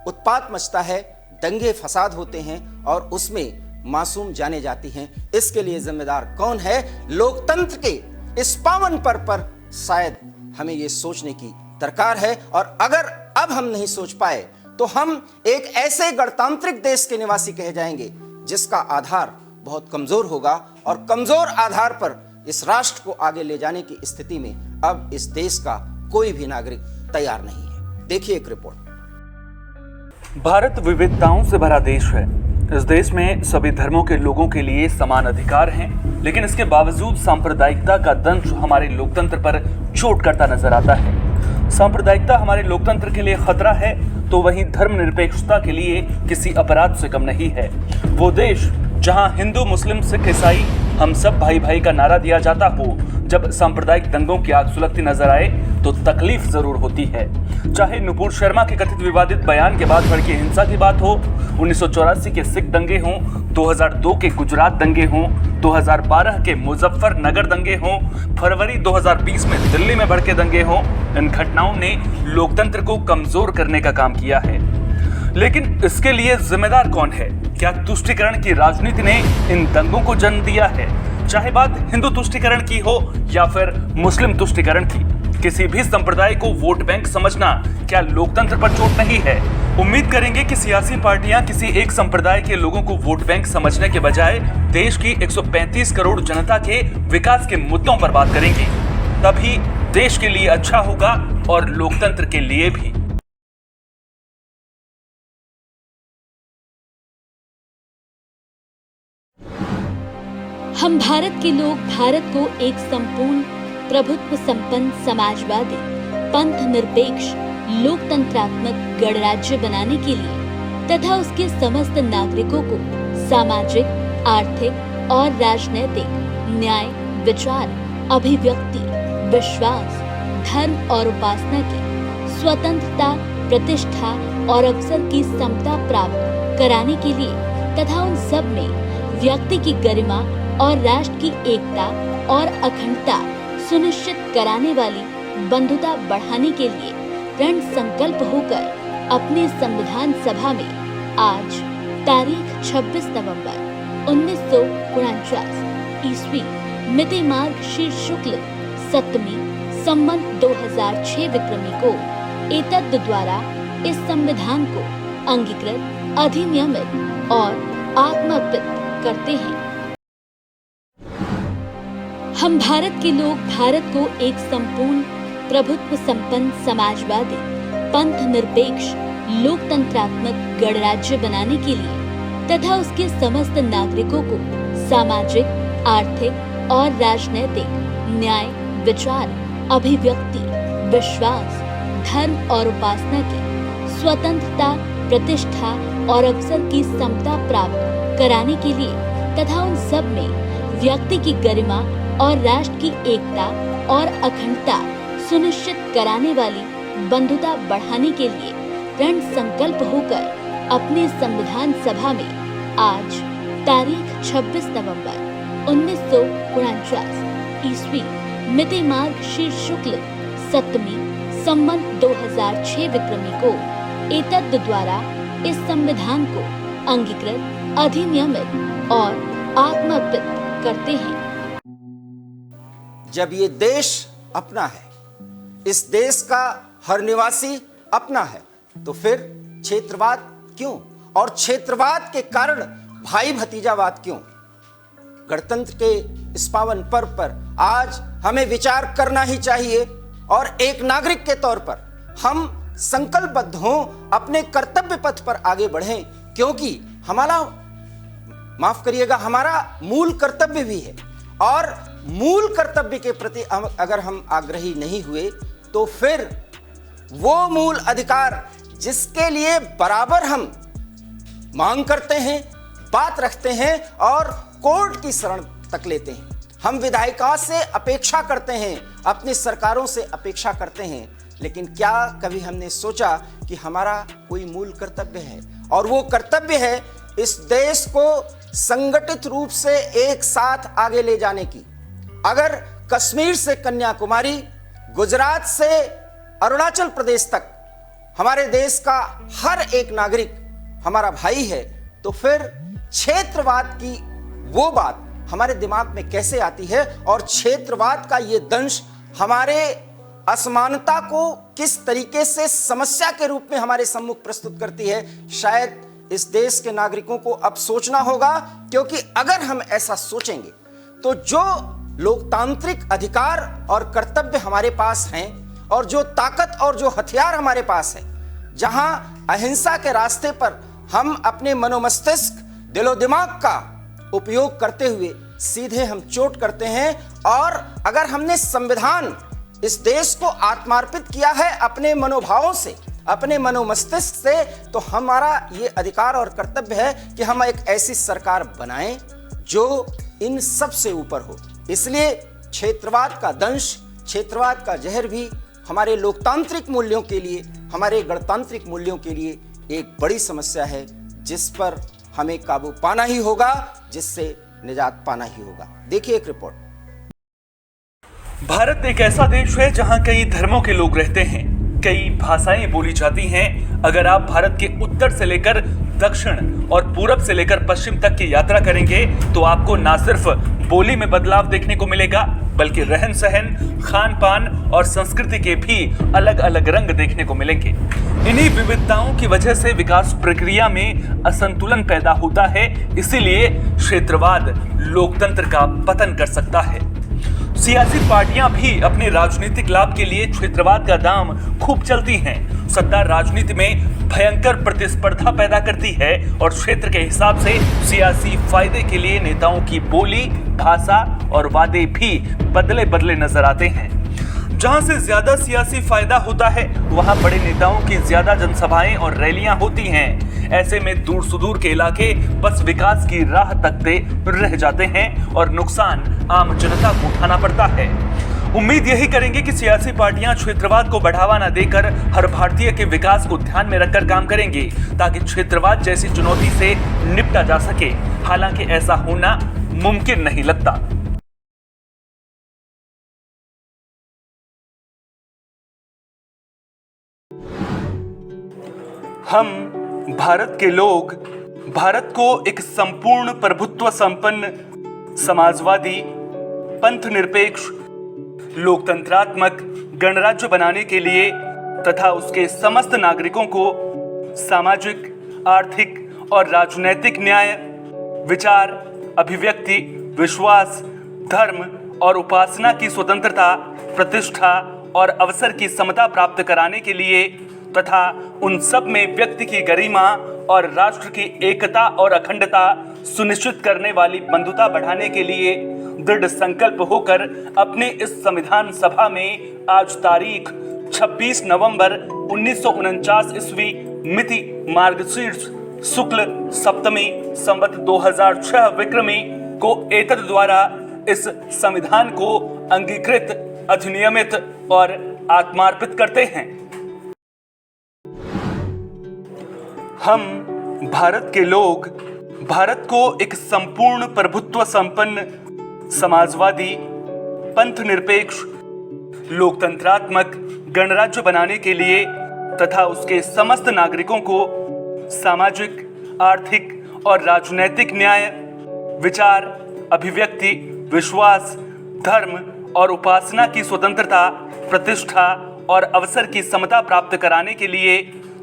उत्पात मचता है, दंगे फसाद होते हैं और उसमें मासूम जाने जाती हैं। इसके लिए जिम्मेदार कौन है? लोकतंत्र के इस पावन पर्व पर शायद हमें ये सोचने की दरकार है, और अगर अब हम नहीं सोच पाए तो हम एक ऐसे गणतांत्रिक देश के निवासी कहे जाएंगे जिसका आधार बहुत कमजोर होगा, और कमजोर आधार पर इस राष्ट्र को आगे ले जाने की स्थिति में अब इस देश का कोई भी नागरिक तैयार नहीं है। देखिए एक रिपोर्ट। भारत विविधताओं से भरा देश है। इस देश में सभी धर्मों के लोगों के लिए समान अधिकार हैं, लेकिन इसके बावजूद सांप्रदायिकता का दंश हमारे लोकतंत्र पर चोट करता नजर आता है। सांप्रदायिकता हमारे लोकतंत्र के लिए खतरा है तो वहीं धर्मनिरपेक्षता के लिए किसी अपराध से कम नहीं है। वो देश जहां हिंदू मुस्लिम सिख ईसाई हम सब भाई भाई का नारा दिया जाता हो, जब सांप्रदायिक दंगों की आग सुलगती नजर आए तो तकलीफ जरूर होती है। चाहे नुपुर शर्मा के कथित विवादित बयान के बाद भड़की हिंसा की बात हो, 1984 के सिख दंगे हों, 2002 के गुजरात दंगे हों, 2012 के मुजफ्फरनगर दंगे हों, फरवरी 2020 में दिल्ली में भड़के दंगे हों, इन घटनाओं ने लोकतंत्र को कमजोर करने का काम किया है। लेकिन इसके लिए जिम्मेदार कौन है? क्या तुष्टीकरण की राजनीति ने इन दंगों को जन्म दिया है? चाहे बात हिंदू तुष्टीकरण की हो या फिर मुस्लिम तुष्टीकरण की, किसी भी संप्रदाय को वोट बैंक समझना क्या लोकतंत्र पर चोट नहीं है? उम्मीद करेंगे कि सियासी पार्टियां किसी एक संप्रदाय के लोगों को वोट बैंक समझने के बजाय देश की 135 करोड़ जनता के विकास के मुद्दों पर बात करेंगी। तभी देश के लिए अच्छा होगा और लोकतंत्र के लिए भी। हम भारत के लोग भारत को एक संपूर्ण प्रभुत्व संपन्न समाजवादी पंथ निरपेक्ष लोकतंत्रात्मक गणराज्य बनाने के लिए तथा उसके समस्त नागरिकों को सामाजिक, आर्थिक और राजनैतिक न्याय, विचार, अभिव्यक्ति, विश्वास, धर्म और उपासना की स्वतंत्रता, प्रतिष्ठा और अवसर की समता प्राप्त कराने के लिए तथा उन सब में व्यक्ति की गरिमा और राष्ट्र की एकता और अखंडता सुनिश्चित कराने वाली बंधुता बढ़ाने के लिए दृढ़ संकल्प होकर अपने संविधान सभा में आज तारीख 26 नवंबर 1949 ईस्वी मिति मार्गशीर्ष शुक्ल सप्तमी संवत 2006 विक्रमी को एतद द्वारा इस संविधान को अंगीकृत, अधिनियमित और आत्मार्पित करते हैं। हम भारत के लोग भारत को एक संपूर्ण प्रभुत्व संपन्न समाजवादी पंथ निरपेक्ष लोकतंत्रात्मक गणराज्य बनाने के लिए तथा उसके समस्त नागरिकों को सामाजिक, आर्थिक और राजनैतिक न्याय, विचार, अभिव्यक्ति, विश्वास, धर्म और उपासना की स्वतंत्रता, प्रतिष्ठा और अवसर की समता प्राप्त कराने के लिए तथा उन सब में व्यक्ति की गरिमा और राष्ट्र की एकता और अखंडता सुनिश्चित कराने वाली बंधुता बढ़ाने के लिए दृढ़ संकल्प होकर अपने संविधान सभा में आज तारीख 26 नवंबर 1949 ईस्वी मिति मार्गशीर्ष शुक्ल सप्तमी संवत 2006 विक्रमी को एतद द्वारा इस संविधान को अंगीकृत, अधिनियमित और आत्मार्पित करते हैं। जब ये देश अपना है, इस देश का हर निवासी अपना है, तो फिर क्षेत्रवाद क्यों? और क्षेत्रवाद के कारण भाई भतीजावाद क्यों? गणतंत्र के इस पावन पर्व पर आज हमें विचार करना ही चाहिए और एक नागरिक के तौर पर हम संकल्पबद्ध हों, अपने कर्तव्य पथ पर आगे बढ़ें, क्योंकि हमारा, माफ करिएगा, हमारा मूल कर्तव्य भी है। और मूल कर्तव्य के प्रति अगर हम आग्रही नहीं हुए तो फिर वो मूल अधिकार जिसके लिए बराबर हम मांग करते हैं, बात रखते हैं और कोर्ट की शरण तक लेते हैं, हम विधायिका से अपेक्षा करते हैं, अपनी सरकारों से अपेक्षा करते हैं, लेकिन क्या कभी हमने सोचा कि हमारा कोई मूल कर्तव्य है? और वो कर्तव्य है इस देश को संगठित रूप से एक साथ आगे ले जाने की। अगर कश्मीर से कन्याकुमारी, गुजरात से अरुणाचल प्रदेश तक हमारे देश का हर एक नागरिक हमारा भाई है, तो फिर क्षेत्रवाद की वो बात हमारे दिमाग में कैसे आती है? और क्षेत्रवाद का ये दंश हमारे असमानता को किस तरीके से समस्या के रूप में हमारे सम्मुख प्रस्तुत करती है? शायद इस देश के नागरिकों को अब सोचना होगा, क्योंकि अगर हम ऐसा सोचेंगे तो जो लोकतांत्रिक अधिकार और कर्तव्य हमारे पास हैं और जो ताकत और जो हथियार हमारे पास है, जहां अहिंसा के रास्ते पर हम अपने मनोमस्तिष्क, दिलो दिमाग का उपयोग करते हुए सीधे हम चोट करते हैं। और अगर हमने संविधान इस देश को आत्मार्पित किया है अपने मनोभावों से, अपने मनोमस्तिष्क से, तो हमारा ये अधिकार और कर्तव्य है कि हम एक ऐसी सरकार बनाएं जो इन सब से ऊपर हो। इसलिए क्षेत्रवाद का दंश, क्षेत्रवाद का जहर भी हमारे लोकतांत्रिक मूल्यों के लिए, हमारे गणतांत्रिक मूल्यों के लिए एक बड़ी समस्या है, जिस पर हमें काबू पाना ही होगा, जिससे निजात पाना ही होगा। देखिए एक रिपोर्ट। भारत एक ऐसा देश है जहां कई धर्मों के लोग रहते हैं, कई भाषाएं बोली जाती हैं। अगर आप भारत के उत्तर से लेकर दक्षिण और पूरब से लेकर पश्चिम तक की यात्रा करेंगे तो आपको ना सिर्फ बोली में बदलाव देखने को मिलेगा, बल्कि रहन सहन, खान पान और संस्कृति के भी अलग अलग रंग देखने को मिलेंगे। इन्हीं विविधताओं की वजह से विकास प्रक्रिया में असंतुलन पैदा होता है। इसीलिए क्षेत्रवाद लोकतंत्र का पतन कर सकता है। सियासी पार्टियां भी अपने राजनीतिक लाभ के लिए क्षेत्रवाद का दाम खूब चलती हैं। सत्ता राजनीति में भयंकर प्रतिस्पर्धा पैदा करती है और क्षेत्र के हिसाब से सियासी फायदे के लिए नेताओं की बोली, भाषा और वादे भी बदले बदले नजर आते हैं। जहां से ज्यादा सियासी फायदा होता है वहां बड़े नेताओं की ज्यादा जनसभाएं और रैलियां होती हैं। ऐसे में दूर सुदूर के इलाके बस विकास की राह तकते रह जाते हैं और नुकसान आम जनता को उठाना पड़ता है। उम्मीद यही करेंगे कि सियासी पार्टियां क्षेत्रवाद को बढ़ावा न देकर हर भारतीय के विकास को ध्यान में रखकर काम करेंगे, ताकि क्षेत्रवाद जैसी चुनौती से निपटा जा सके। हालांकि ऐसा होना मुमकिन नहीं लगता। हम भारत के लोग भारत को एक संपूर्ण प्रभुत्व संपन्न, समाजवादी, पंथ निरपेक्ष, लोकतंत्रात्मक गणराज्य बनाने के लिए तथा उसके समस्त नागरिकों को सामाजिक, आर्थिक और राजनैतिक न्याय, विचार, अभिव्यक्ति, विश्वास, धर्म और उपासना की स्वतंत्रता, प्रतिष्ठा और अवसर की समता प्राप्त कराने के लिए तथा उन सब में व्यक्ति की गरिमा और राष्ट्र की एकता और अखंडता सुनिश्चित करने वाली बंधुता बढ़ाने के लिए दृढ़ संकल्प होकर अपने इस संविधान सभा में आज तारीख 26 नवंबर 1949 ईस्वी मिति मार्गशीर्ष शुक्ल सप्तमी संवत 2006 विक्रमी को एतद द्वारा इस संविधान को अंगीकृत, अधिनियमित और आत्मार्पित करते हैं। हम भारत के लोग भारत को एक संपूर्ण प्रभुत्व संपन्न, समाजवादी, पंथ निरपेक्ष, लोकतंत्रात्मक गणराज्य बनाने के लिए तथा उसके समस्त नागरिकों को सामाजिक, आर्थिक और राजनैतिक न्याय, विचार, अभिव्यक्ति, विश्वास, धर्म और उपासना की स्वतंत्रता, प्रतिष्ठा और अवसर की समता प्राप्त कराने के लिए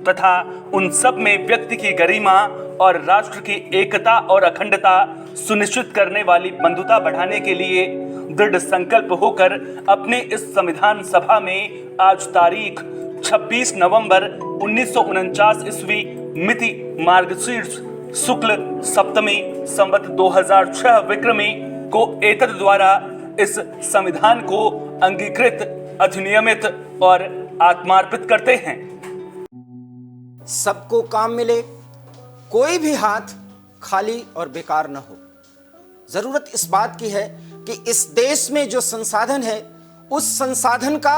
तथा उन सब में व्यक्ति की गरिमा और राष्ट्र की एकता और अखंडता सुनिश्चित करने वाली बंधुता बढ़ाने के लिए दृढ़ संकल्प होकर अपने इस संविधान सभा में आज तारीख 26 नवंबर 1949 ईस्वी मिति मार्गशीर्ष शुक्ल सप्तमी संवत 2006 विक्रमी को एतद द्वारा इस संविधान को अंगीकृत, अधिनियमित और आत्मार्पित करते हैं। सबको काम मिले, कोई भी हाथ खाली और बेकार न हो। जरूरत इस बात की है कि इस देश में जो संसाधन है उस संसाधन का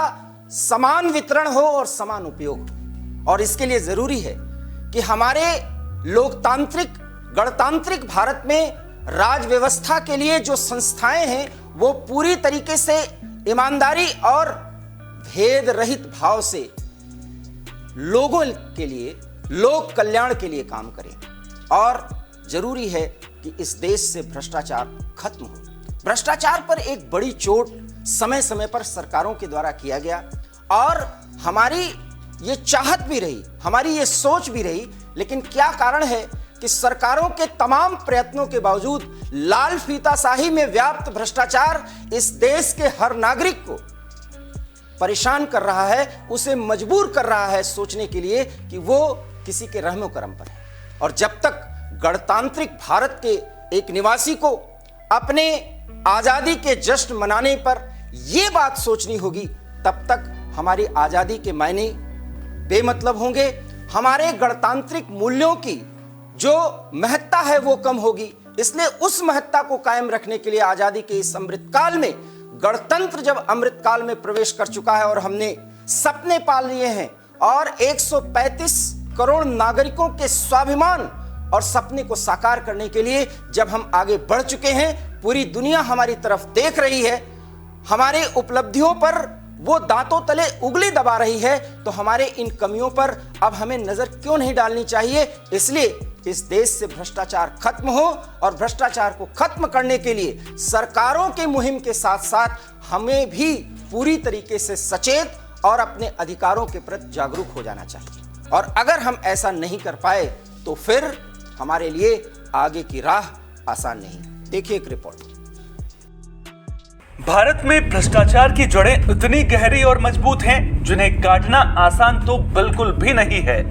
समान वितरण हो और समान उपयोग। और इसके लिए जरूरी है कि हमारे लोकतांत्रिक, गणतांत्रिक भारत में राज व्यवस्था के लिए जो संस्थाएं हैं वो पूरी तरीके से ईमानदारी और भेद रहित भाव से लोगों के लिए, लोक कल्याण के लिए काम करें। और जरूरी है कि इस देश से भ्रष्टाचार खत्म हो। भ्रष्टाचार पर एक बड़ी चोट समय समय पर सरकारों के द्वारा किया गया और हमारी ये चाहत भी रही, हमारी ये सोच भी रही, लेकिन क्या कारण है कि सरकारों के तमाम प्रयत्नों के बावजूद लाल फीताशाही में व्याप्त भ्रष्टाचार इस देश के हर नागरिक को परेशान कर रहा है, उसे मजबूर कर रहा है सोचने के लिए कि वो किसी के रहमो करम पर है। और जब तक गणतांत्रिक भारत के एक निवासी को अपने आजादी के जश्न मनाने पर यह बात सोचनी होगी, तब तक हमारी आजादी के मायने बेमतलब होंगे, हमारे गणतांत्रिक मूल्यों की जो महत्ता है वो कम होगी। इसलिए उस महत्ता को कायम रखने के लिए आजादी के इस अमृत काल में, गणतंत्र जब अमृत काल में प्रवेश कर चुका है और हमने सपने पाल लिए हैं और 135 करोड़ नागरिकों के स्वाभिमान और सपने को साकार करने के लिए जब हम आगे बढ़ चुके हैं, पूरी दुनिया हमारी तरफ देख रही है, हमारे उपलब्धियों पर वो दांतों तले उंगली दबा रही है, तो हमारे इन कमियों पर अब हमें नजर क्यों नहीं डालनी चाहिए। इसलिए इस देश से भ्रष्टाचार खत्म हो और भ्रष्टाचार को खत्म करने के लिए सरकारों के मुहिम के साथ साथ हमें भी पूरी तरीके से सचेत और अपने अधिकारों के प्रति जागरूक हो जाना चाहिए। और अगर हम ऐसा नहीं कर पाए तो फिर हमारे लिए आगे की राह आसान नहीं। देखिए एक रिपोर्ट। भारत में भ्रष्टाचार की जड़ें इतनी गहरी और मजबूत हैं जिन्हें काटना आसान तो बिल्कुल भी नहीं है।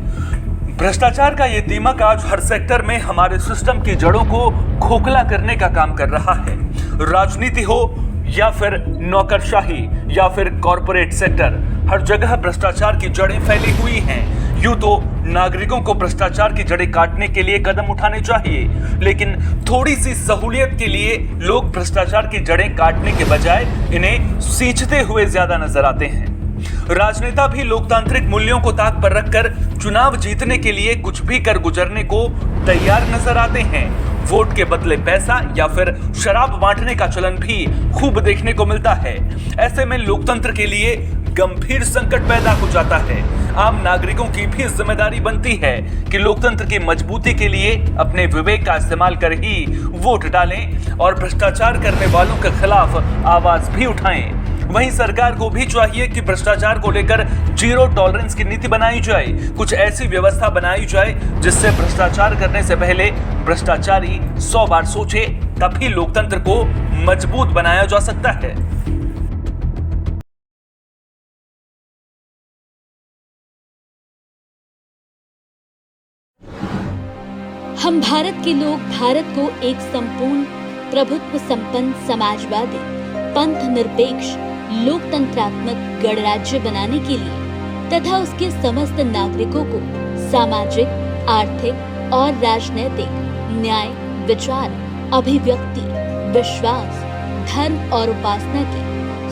भ्रष्टाचार का ये दीमक आज हर सेक्टर में हमारे सिस्टम की जड़ों को खोखला करने का काम कर रहा है। राजनीति हो या फिर नौकरशाही या फिर कॉरपोरेट सेक्टर, हर जगह भ्रष्टाचार की जड़ें फैली हुई हैं। यूं तो नागरिकों को भ्रष्टाचार की जड़ें काटने के लिए कदम उठाने चाहिए, लेकिन थोड़ी सी सहूलियत के लिए लोग भ्रष्टाचार की जड़ें काटने के बजाय इन्हें सींचते हुए ज्यादा नजर आते हैं। राजनेता भी लोकतांत्रिक मूल्यों को ताक पर रखकर चुनाव जीतने के लिए कुछ भी कर गुजरने को तैयार नजर आते हैं। वोट के बदले पैसा या फिर शराब बांटने का चलन भी खूब देखने को मिलता है। ऐसे में लोकतंत्र के लिए गंभीर संकट पैदा हो जाता है। आम नागरिकों की भी जिम्मेदारी बनती है कि लोकतंत्र की मजबूती के लिए अपने विवेक का इस्तेमाल कर ही वोट डालें और भ्रष्टाचार करने वालों के खिलाफ आवाज भी उठाएं। वहीं सरकार को भी चाहिए कि भ्रष्टाचार को लेकर जीरो टॉलरेंस की नीति बनाई जाए। कुछ ऐसी व्यवस्था बनाई जाए जिससे भ्रष्टाचार करने से पहले भ्रष्टाचारी 100 बार सोचे, तभी लोकतंत्र को मजबूत बनाया जा सकता है। हम भारत के लोग भारत को एक संपूर्ण प्रभुत्व संपन्न समाजवादी, पंथ निरपेक्ष, लोकतंत्रात्मक गणराज्य बनाने के लिए तथा उसके समस्त नागरिकों को सामाजिक, आर्थिक और राजनैतिक न्याय, विचार, अभिव्यक्ति, विश्वास, धर्म और उपासना की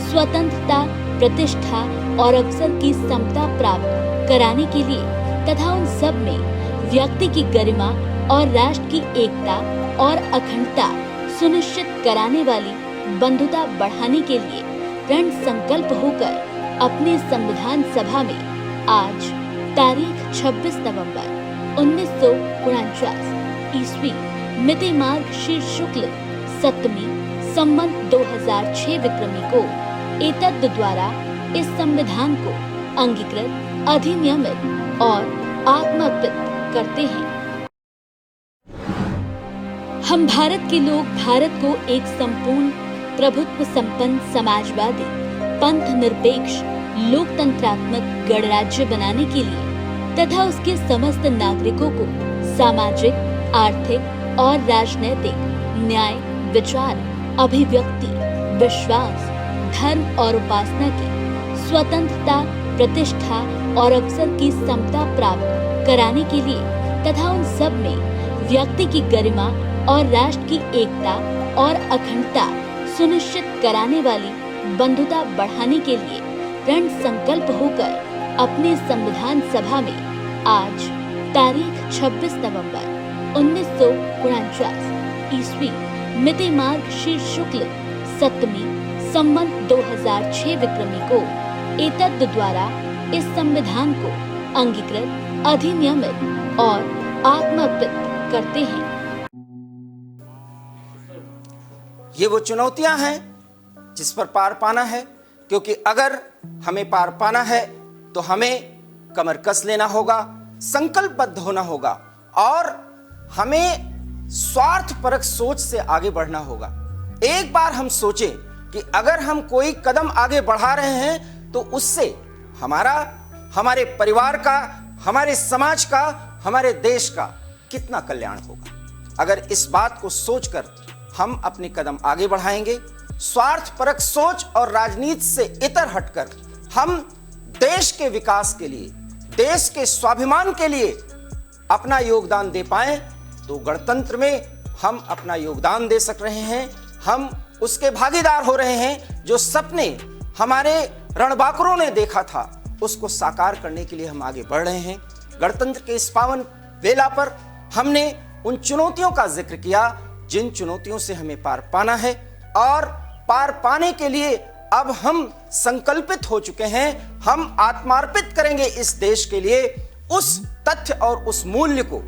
स्वतंत्रता, प्रतिष्ठा और अवसर की समता प्राप्त कराने के लिए तथा उन सब में व्यक्ति की गरिमा और राष्ट्र की एकता और अखंडता सुनिश्चित कराने वाली बंधुता बढ़ाने के लिए दृढ़ संकल्प होकर अपने संविधान सभा में आज तारीख 26 नवंबर 1949 ईस्वी मिति मार्गशीर्ष शुक्ल सप्तमी संवत 2006 विक्रमी को एतद द्वारा इस संविधान को अंगीकृत, अधिनियमित और आत्मार्पित करते हैं। हम भारत के लोग भारत को एक संपूर्ण प्रभुत्व संपन्न समाजवादी, पंथ निरपेक्ष, लोकतंत्रात्मक गणराज्य बनाने के लिए तथा उसके समस्त नागरिकों को सामाजिक, आर्थिक और राजनैतिक न्याय, विचार, अभिव्यक्ति, विश्वास, धर्म और उपासना की स्वतंत्रता, प्रतिष्ठा और अवसर की समता प्राप्त कराने के लिए तथा उन सब में व्यक्ति की गरिमा और राष्ट्र की एकता और अखंडता सुनिश्चित कराने वाली बंधुता बढ़ाने के लिए दृढ़ संकल्प होकर अपने संविधान सभा में आज तारीख 26 नवंबर 1949 ईस्वी मिति मार्गशीर्ष शुक्ल सप्तमी संवत 2006 विक्रमी को एतद द्वारा इस संविधान को अंगीकृत, अधिनियमित और आत्मार्पित करते हैं। ये वो चुनौतियां हैं जिस पर पार पाना है, क्योंकि अगर हमें पार पाना है तो हमें कमर कस लेना होगा, संकल्पबद्ध होना होगा और हमें स्वार्थपरक सोच से आगे बढ़ना होगा। एक बार हम सोचें कि अगर हम कोई कदम आगे बढ़ा रहे हैं तो उससे हमारा, हमारे परिवार का, हमारे समाज का, हमारे देश का कितना कल्याण होगा। अगर इस बात को सोचकर हम अपने कदम आगे बढ़ाएंगे, स्वार्थपरक सोच और राजनीति से इतर हटकर हम देश के विकास के लिए, देश के स्वाभिमान के लिए अपना योगदान दे पाएं, तो गणतंत्र में हम अपना योगदान दे सक रहे हैं। हम उसके भागीदार हो रहे हैं। जो सपने हमारे रणबांकुरों ने देखा था, उसको साकार करने के लिए हम आगे बढ़ रहे हैं। गणतंत्र के इस पावन वेला पर हमने उन चुनौतियों का जिक्र किया जिन चुनौतियों से हमें पार पाना है, और पार पाने के लिए अब हम संकल्पित हो चुके हैं। हम आत्मार्पित करेंगे इस देश के लिए उस तथ्य और उस मूल्य को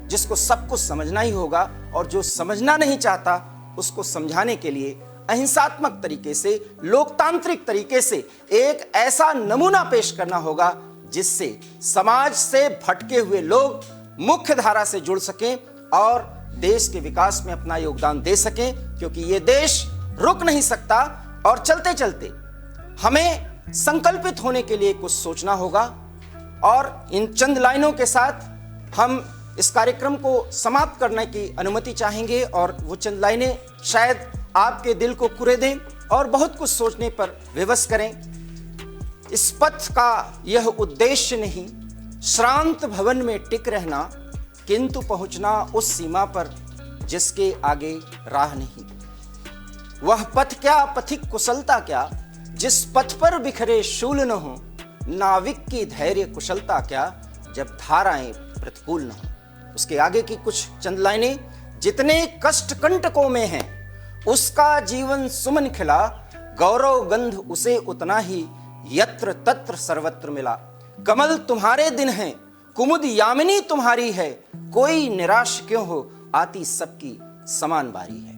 जिसको सबको समझना ही होगा, और जो समझना नहीं चाहता उसको समझाने के लिए अहिंसात्मक तरीके से, लोकतांत्रिक तरीके से एक ऐसा नमूना पेश करना होगा जिससे समाज से भटके हुए लोग मुख्य धारा से जुड़ सकें और देश के विकास में अपना योगदान दे सकें, क्योंकि ये देश रुक नहीं सकता और चलते चलते हमें संकल्पित होने के लिए कुछ सोचना होगा। और इन चंद लाइनों के साथ हम इस कार्यक्रम को समाप्त करने की अनुमति चाहेंगे, और वो चंद लाइनें शायद आपके दिल को कुरे दें और बहुत कुछ सोचने पर विवश करें। इस पथ का यह उद्देश्य नहीं श्रांत भवन में टिक रहना, किंतु पहुंचना उस सीमा पर जिसके आगे राह नहीं। वह पथ क्या, पथिक कुशलता क्या, जिस पथ पर बिखरे शूल न हो, नाविक की धैर्य कुशलता क्या, जब धाराएं प्रतिकूल न हो। उसके आगे की कुछ चंद लाइनें, जितने कष्ट कंटकों में हैं उसका जीवन सुमन खिला, गौरव गंध उसे उतना ही यत्र तत्र सर्वत्र मिला। कमल तुम्हारे दिन हैं, कुमुद यामिनी तुम्हारी है, कोई निराश क्यों हो, आती सबकी समान बारी है।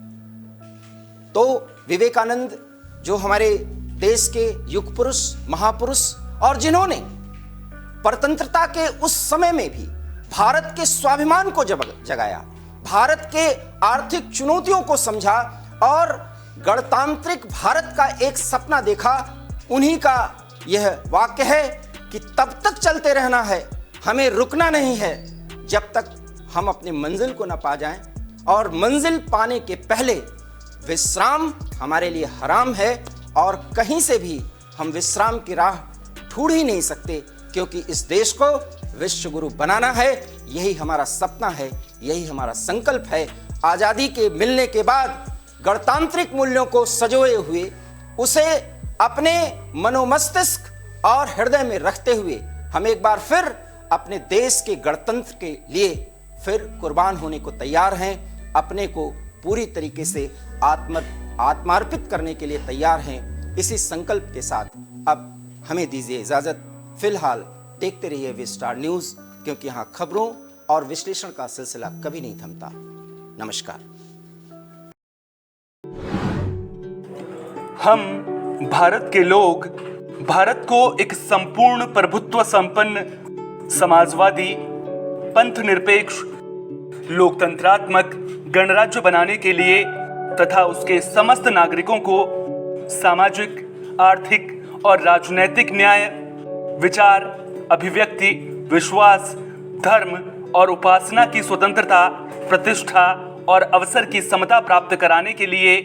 तो विवेकानंद जो हमारे देश के युग पुरुष, महापुरुष, और जिन्होंने परतंत्रता के उस समय में भी भारत के स्वाभिमान को जगाया, भारत के आर्थिक चुनौतियों को समझा और गणतांत्रिक भारत का एक सपना देखा, उन्हीं का यह वाक्य है कि तब तक चलते रहना है, हमें रुकना नहीं है जब तक हम अपनी मंजिल को न पा जाएं, और मंजिल पाने के पहले विश्राम हमारे लिए हराम है, और कहीं से भी हम विश्राम की राह ढूंढ ही नहीं सकते, क्योंकि इस देश को विश्व गुरु बनाना है। यही हमारा सपना है, यही हमारा संकल्प है। आज़ादी के मिलने के बाद गणतांत्रिक मूल्यों को सजोए हुए, उसे अपने मनोमस्तिष्क और हृदय में रखते हुए हम एक बार फिर अपने देश के गणतंत्र के लिए फिर कुर्बान होने को तैयार हैं, अपने को पूरी तरीके से आत्मार्पित करने के लिए तैयार हैं। इसी संकल्प के साथ अब हमें दीजिए इजाजत। फिलहाल देखते रहिए वी स्टार न्यूज, क्योंकि यहाँ खबरों और विश्लेषण का सिलसिला कभी नहीं थमता। नमस्कार। हम भारत के लोग भारत को एक संपूर्ण प्रभुत्व संपन्न समाजवादी पंथ निरपेक्ष लोकतंत्रात्मक गणराज्य बनाने के लिए तथा उसके समस्त नागरिकों को सामाजिक, आर्थिक और राजनैतिक न्याय, विचार, अभिव्यक्ति, विश्वास, धर्म और उपासना की स्वतंत्रता, प्रतिष्ठा और अवसर की समता प्राप्त कराने के लिए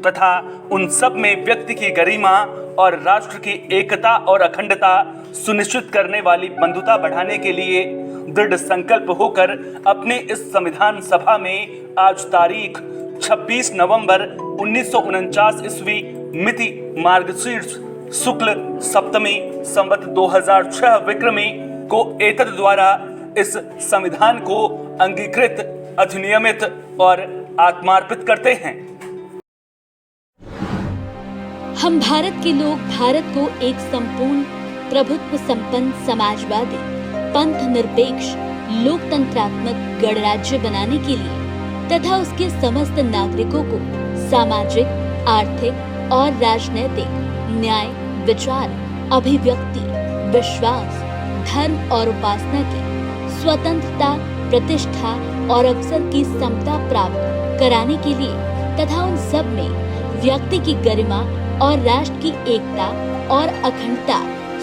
तथा उन सब में व्यक्ति की गरिमा और राष्ट्र की एकता और अखंडता सुनिश्चित करने वाली बंधुता बढ़ाने के लिए दृढ़ संकल्प होकर अपने इस संविधान सभा में आज तारीख 26 नवंबर 1949 ईस्वी मिति मार्गशीर्ष शुक्ल सप्तमी संवत 2006 विक्रमी को एतद द्वारा इस संविधान को अंगीकृत, अधिनियमित और आत्मार्पित करते हैं। हम भारत के लोग भारत को एक संपूर्ण प्रभुत्व संपन्न समाजवादी पंथ निरपेक्ष लोकतंत्रात्मक गणराज्य बनाने के लिए तथा उसके समस्त नागरिकों को सामाजिक, आर्थिक और राजनैतिक न्याय, विचार, अभिव्यक्ति, विश्वास, धर्म और उपासना की स्वतंत्रता, प्रतिष्ठा और अवसर की समता प्राप्त कराने के लिए तथा उन सब में व्यक्ति की गरिमा और राष्ट्र की एकता और अखंडता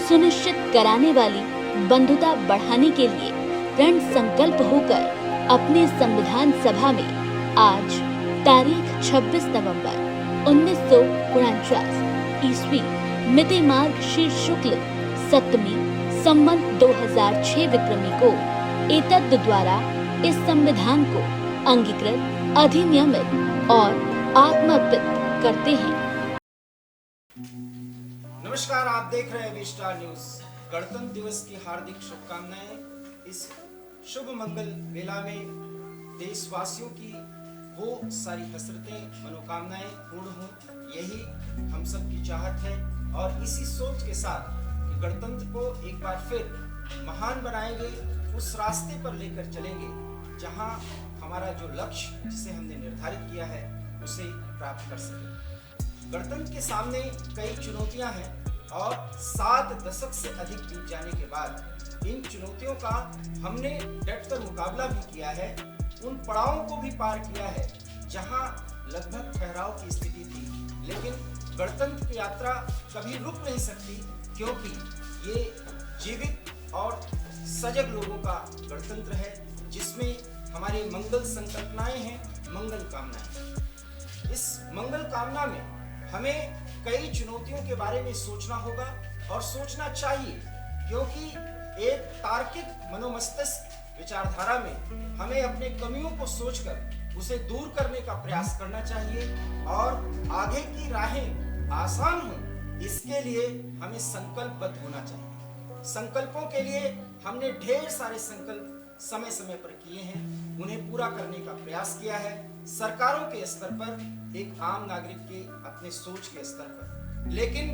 सुनिश्चित कराने वाली बंधुता बढ़ाने के लिए दृढ़ संकल्प होकर अपने संविधान सभा में आज तारीख 26 नवंबर 1949 ईस्वी मिति मार्गशीर्ष शुक्ल सप्तमी संवत 2006 विक्रमी को एतद द्वारा इस संविधान को अंगीकृत, अधिनियमित और आत्मार्पित करते हैं। नमस्कार, आप देख रहे हैं वी स्टार न्यूज। गणतंत्र दिवस की हार्दिक शुभकामनाएं। इस शुभ मंगल बेला में देशवासियों की वो सारी हसरतें, मनोकामनाएं पूर्ण हों, यही हम सब की चाहत है। और इसी सोच के साथ कि गणतंत्र को एक बार फिर महान बनाएंगे, उस रास्ते पर लेकर चलेंगे जहां हमारा जो लक्ष्य जिसे हमने निर्धारित किया है उसे प्राप्त कर सके। गणतंत्र के सामने कई चुनौतियां हैं और 7 दशक से अधिक बीत जाने के बाद इन चुनौतियों का हमने डटकर मुकाबला भी किया है। उन पड़ावों को भी पार किया है जहां लगभग ठहराव की स्थिति थी, लेकिन गणतंत्र की यात्रा कभी रुक नहीं सकती, क्योंकि ये जीवित और सजग लोगों का गणतंत्र है जिसमें हमारी मंगल संकल्पनाएं हैं, मंगल कामनाएं। इस मंगल कामना में हमें कई चुनौतियों के बारे में सोचना होगा और सोचना चाहिए, क्योंकि एक तार्किक मनोमस्तिष्क विचारधारा में हमें अपने कमियों को सोचकर उसे दूर करने का प्रयास करना चाहिए और आगे की राहें आसान हों, इसके लिए हमें संकल्पबद्ध होना चाहिए। संकल्पों के लिए हमने ढेर सारे संकल्प समय समय पर किए हैं, उन्हें पूरा करने का प्रयास किया है, सरकारों के स्तर पर, एक आम नागरिक के अपने सोच के स्तर पर। लेकिन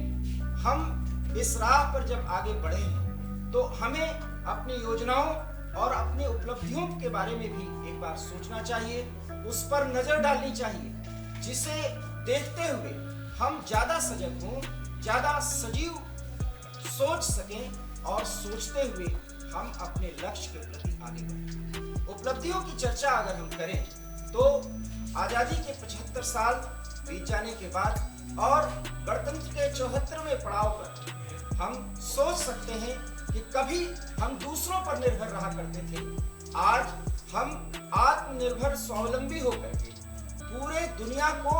हम इस राह पर जब आगे बढ़े हैं तो हमें अपनी योजनाओं और अपनी उपलब्धियों के बारे में भी एक बार सोचना चाहिए, उस पर नजर डालनी चाहिए, जिसे देखते हुए हम ज्यादा सजग हों, ज्यादा सजीव सोच सकें और सोचते हुए हम अपने लक्ष्य के प्रति आगे बढ़ें। उपलब्धियों की चर्चा अगर हम करें तो आजादी के 75 साल बीत जाने के बाद और गणतंत्र के 74वें पड़ाव पर हम सोच सकते हैं कि कभी हम दूसरों पर निर्भर रहा करते थे, आज हम आत्मनिर्भर स्वावलंबी होकर के पूरे दुनिया को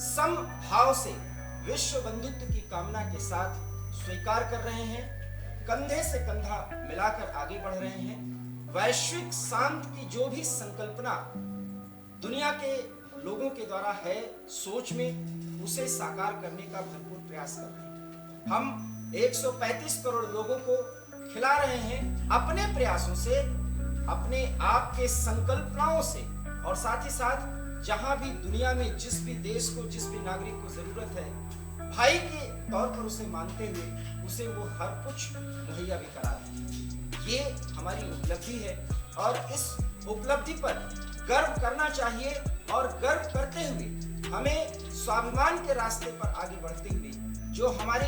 समभाव से विश्व बंधुत्व की कामना के साथ स्वीकार कर रहे हैं, कंधे से कंधा मिलाकर आगे बढ़ रहे हैं। वैश्विक शांति की जो भी संकल्पना दुनिया के लोगों के द्वारा है सोच में, उसे साकार करने का भरपूर प्रयास कर रहे हैं। हम 135 करोड़ लोगों को खिला रहे हैं अपने प्रयासों से, अपने आप के संकल्पनाओं से, और साथ ही साथ जहां भी दुनिया में जिस भी देश को, जिस भी नागरिक को जरूरत है, भाई के तौर पर उसे मानते हुए उसे वो हर कुछ मुहैया भी करा रहे हैं। ये हमारी उपलब्धि है और इस उपलब्धि पर गर्व करना चाहिए, और गर्व करते हुए हमें स्वाभिमान के रास्ते पर आगे बढ़ते हुए जो हमारी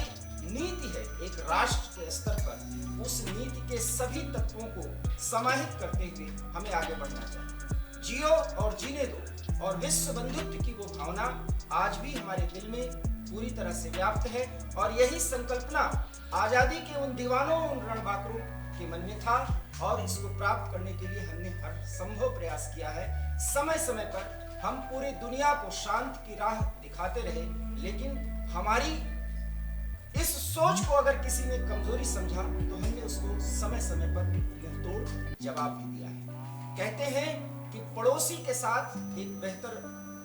नीति है एक राष्ट्र के स्तर पर, उस नीति के सभी तत्वों को समाहित करते हुए हमें आगे बढ़ना चाहिए। जियो और जीने दो और विश्व बंधुत्व की वो भावना आज भी हमारे दिल में पूरी तरह से व्याप्त है, और यही संकल्पना आजादी के उन दीवानों, उन रणबांकुरों के मन में था, और इसको प्राप्त करने के लिए हमने हर संभव प्रयास किया है। समय समय पर हम पूरी दुनिया को शांति की राह दिखाते रहे, लेकिन हमारी इस सोच को अगर किसी ने कमजोरी समझा तो हमने उसको समय समय पर मुंहतोड़ जवाब भी दिया है। कहते हैं कि पड़ोसी के साथ एक बेहतर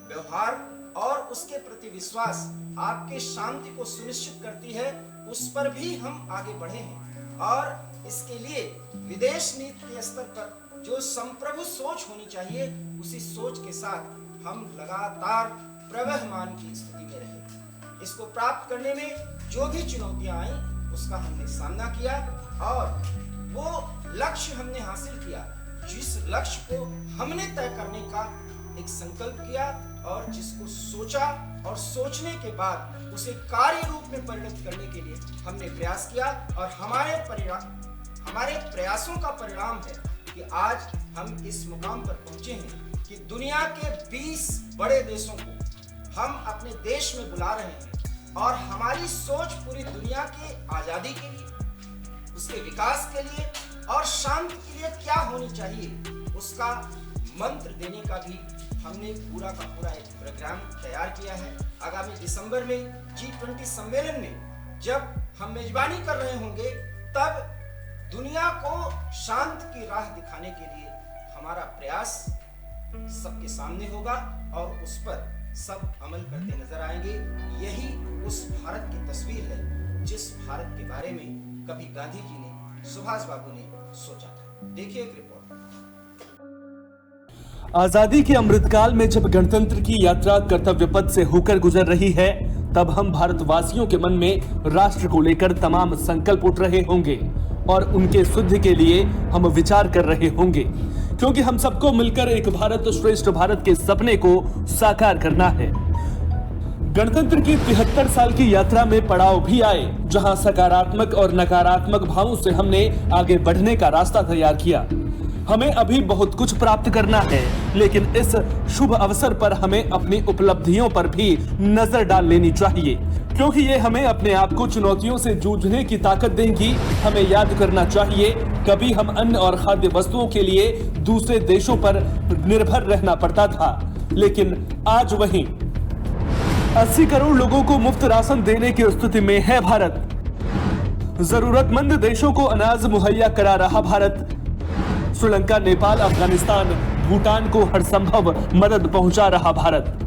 व्यवहार और उसके प्रति विश्वास आपके शांति को सुनिश्चित करती है, उस पर भी हम आगे बढ़े हैं। और इसके लिए विदेश नीति के स्तर पर जो संप्रभु सोच होनी चाहिए, उसी सोच के साथ हम लगातार प्रवहमान की स्थिति में रहे। इसको प्राप्त करने में जो भी चुनौतियां आई उसका हमने सामना किया, और वो लक्ष्य हमने हासिल किया जिस लक्ष्य को हमने तय करने का एक संकल्प किया, और जिसको सोचा और सोचने के बाद उसे कार्य रूप में परिणत करने के लिए हमने प्रयास किया। और हमारे प्रयासों का परिणाम है कि आज हम इस मुकाम पर पहुंचे हैं कि दुनिया के 20 बड़े देशों को हम अपने देश में बुला रहे हैं, और हमारी सोच पूरी दुनिया की आजादी के लिए, उसके विकास के लिए और शांति के लिए क्या होनी चाहिए उसका मंत्र देने का भी हमने पूरा का पूरा एक प्रोग्राम तैयार किया है। आगामी दिसंबर में G20 सम्मेलन में जब हम मेजबानी कर रहे होंगे, तब दुनिया को शांति की राह दिखाने के लिए हमारा प्रयास सबके सामने होगा, और उस पर सब अमल करते नजर आएंगे। यही उस भारत की तस्वीर है जिस भारत के बारे में कभी गांधी जी ने, सुभाष बाबू ने सोचा था। देखिए एक रिपोर्ट। आजादी के अमृतकाल में जब गणतंत्र की यात्रा कर्तव्य पथ से होकर गुजर रही है, तब हम भारतवासियों के मन में राष्ट्र को लेकर तमाम संकल्प उठ रहे होंगे, और उनके शुद्ध के लिए हम विचार कर रहे होंगे, क्योंकि हम सबको मिलकर एक भारत श्रेष्ठ भारत के सपने को साकार करना है। गणतंत्र की 73 साल की यात्रा में पड़ाव भी आए, जहां सकारात्मक और नकारात्मक भावों से हमने आगे बढ़ने का रास्ता तैयार किया। हमें अभी बहुत कुछ प्राप्त करना है, लेकिन इस शुभ अवसर पर हमें अपनी उपलब्धियों पर भी नजर डाल लेनी चाहिए, क्योंकि ये हमें अपने आप को चुनौतियों से जूझने की ताकत देंगी। हमें याद करना चाहिए, कभी हम अन्न और खाद्य वस्तुओं के लिए दूसरे देशों पर निर्भर रहना पड़ता था, लेकिन आज वहीं 80 करोड़ लोगों को मुफ्त राशन देने की स्थिति में है भारत। जरूरतमंद देशों को अनाज मुहैया करा रहा भारत। श्रीलंका, नेपाल, अफगानिस्तान, भूटान को हर संभव मदद पहुंचा रहा भारत।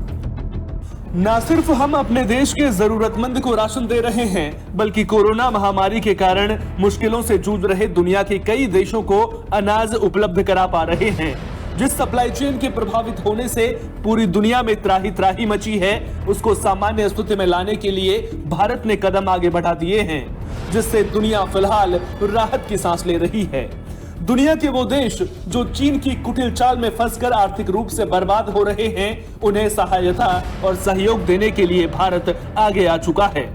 न सिर्फ हम अपने देश के जरूरतमंद को राशन दे रहे हैं, बल्कि कोरोना महामारी के कारण मुश्किलों से जूझ रहे दुनिया के कई देशों को अनाज उपलब्ध करा पा रहे हैं। जिस सप्लाई चेन के प्रभावित होने से पूरी दुनिया में त्राही त्राही मची है, उसको सामान्य स्थिति में लाने के लिए भारत ने कदम आगे बढ़ा दिए हैं, जिससे दुनिया फिलहाल राहत की सांस ले रही है। दुनिया के वो देश जो चीन की कुटिल चाल में फंसकर आर्थिक रूप से बर्बाद हो रहे हैं, उन्हें सहायता और सहयोग देने के लिए भारत आगे आ चुका है।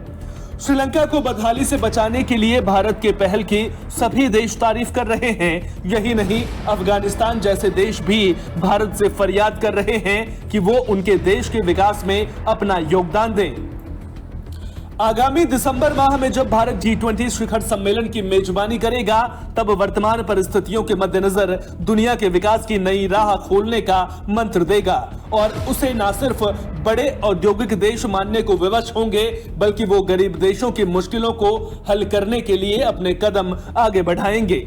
श्रीलंका को बदहाली से बचाने के लिए भारत के पहल की सभी देश तारीफ कर रहे हैं। यही नहीं, अफगानिस्तान जैसे देश भी भारत से फरियाद कर रहे हैं कि वो उनके देश के विकास में अपना योगदान दें। आगामी दिसंबर माह में जब भारत G20 शिखर सम्मेलन की मेजबानी करेगा, तब वर्तमान परिस्थितियों के मद्देनजर दुनिया के विकास की नई राह खोलने का मंत्र देगा, और उसे न सिर्फ बड़े औद्योगिक देश मानने को विवश होंगे, बल्कि वो गरीब देशों की मुश्किलों को हल करने के लिए अपने कदम आगे बढ़ाएंगे।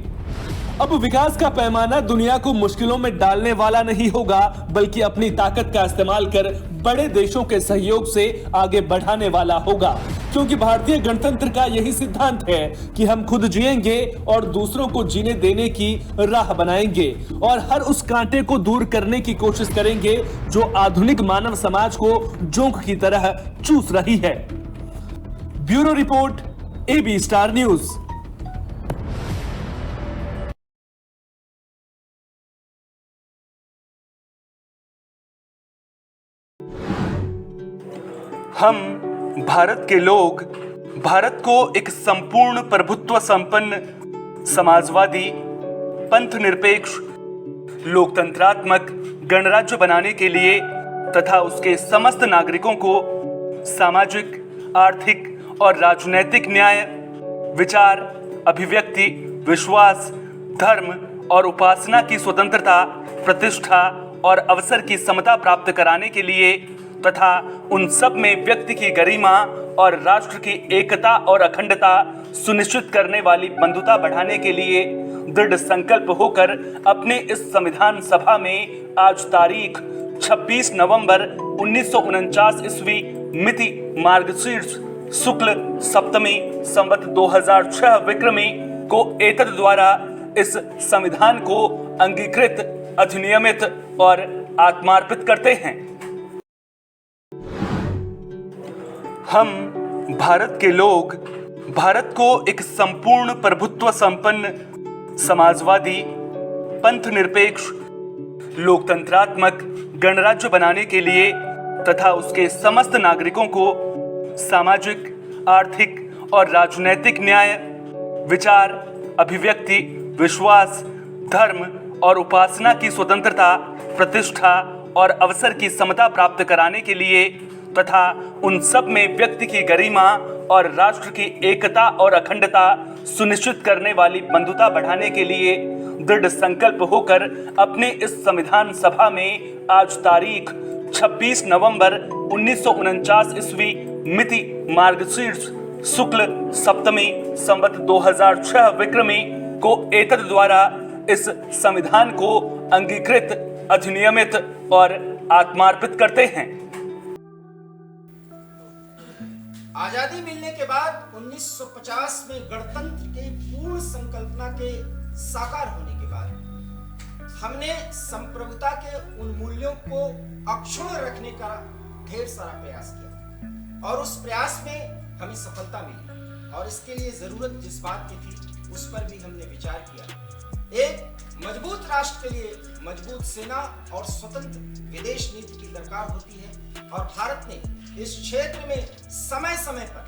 अब विकास का पैमाना दुनिया को मुश्किलों में डालने वाला नहीं होगा, बल्कि अपनी ताकत का इस्तेमाल कर बड़े देशों के सहयोग से आगे बढ़ाने वाला होगा। क्योंकि भारतीय गणतंत्र का यही सिद्धांत है कि हम खुद जिएंगे और दूसरों को जीने देने की राह बनाएंगे और हर उस कांटे को दूर करने की कोशिश करेंगे जो आधुनिक मानव समाज को जोंक की तरह चूस रही है। Bureau report, AB star news. हम भारत के लोग भारत को एक संपूर्ण प्रभुत्व संपन्न समाजवादी पंथनिरपेक्ष लोकतंत्रात्मक गणराज्य बनाने के लिए तथा उसके समस्त नागरिकों को सामाजिक, आर्थिक और राजनैतिक न्याय, विचार, अभिव्यक्ति, विश्वास, धर्म और उपासना की स्वतंत्रता, प्रतिष्ठा और अवसर की समता प्राप्त कराने के लिए तथा उन सब में व्यक्ति की गरिमा और राष्ट्र की एकता और अखंडता सुनिश्चित करने वाली बंधुता बढ़ाने के लिए दृढ़ संकल्प होकर अपने इस संविधान सभा में आज तारीख 26 नवंबर 1949 ईस्वी मिति मार्गशीर्ष शुक्ल सप्तमी संवत 2006 विक्रमी को एतद द्वारा इस संविधान को अंगीकृत, अधिनियमित और आत्मार्पित करते हैं। हम भारत के लोग भारत को एक संपूर्ण प्रभुत्व संपन्न समाजवादी पंथनिरपेक्ष लोकतंत्रात्मक गणराज्य बनाने के लिए तथा उसके समस्त नागरिकों को सामाजिक, आर्थिक और राजनैतिक न्याय, विचार, अभिव्यक्ति, विश्वास, धर्म और उपासना की स्वतंत्रता, प्रतिष्ठा और अवसर की समता प्राप्त कराने के लिए तथा उन सब में व्यक्ति की गरिमा और राष्ट्र की एकता और अखंडता सुनिश्चित करने वाली बंधुता बढ़ाने के लिए दृढ़ संकल्प होकर अपने इस संविधान सभा में आज तारीख 26 नवंबर 1949 ईस्वी मिति मार्गशीर्ष शुक्ल सप्तमी संवत 2006 विक्रमी को एतद द्वारा इस संविधान को अंगीकृत, अधिनियमित और आत्मार्पित करते हैं। आजादी मिलने के बाद 1950 में गणतंत्र के पूर्ण संकल्पना के साकार होने के बाद हमने संप्रभुता के उन मूल्यों को अक्षुण्ण रखने का ढेर सारा प्रयास किया और उस प्रयास में हमें सफलता मिली और इसके लिए जरूरत जिस बात की थी उस पर भी हमने विचार किया। एक मजबूत राष्ट्र के लिए मजबूत सेना और स्वतंत्र विदेश नीति की दरकार होती है और भारत ने इस क्षेत्र में समय समय पर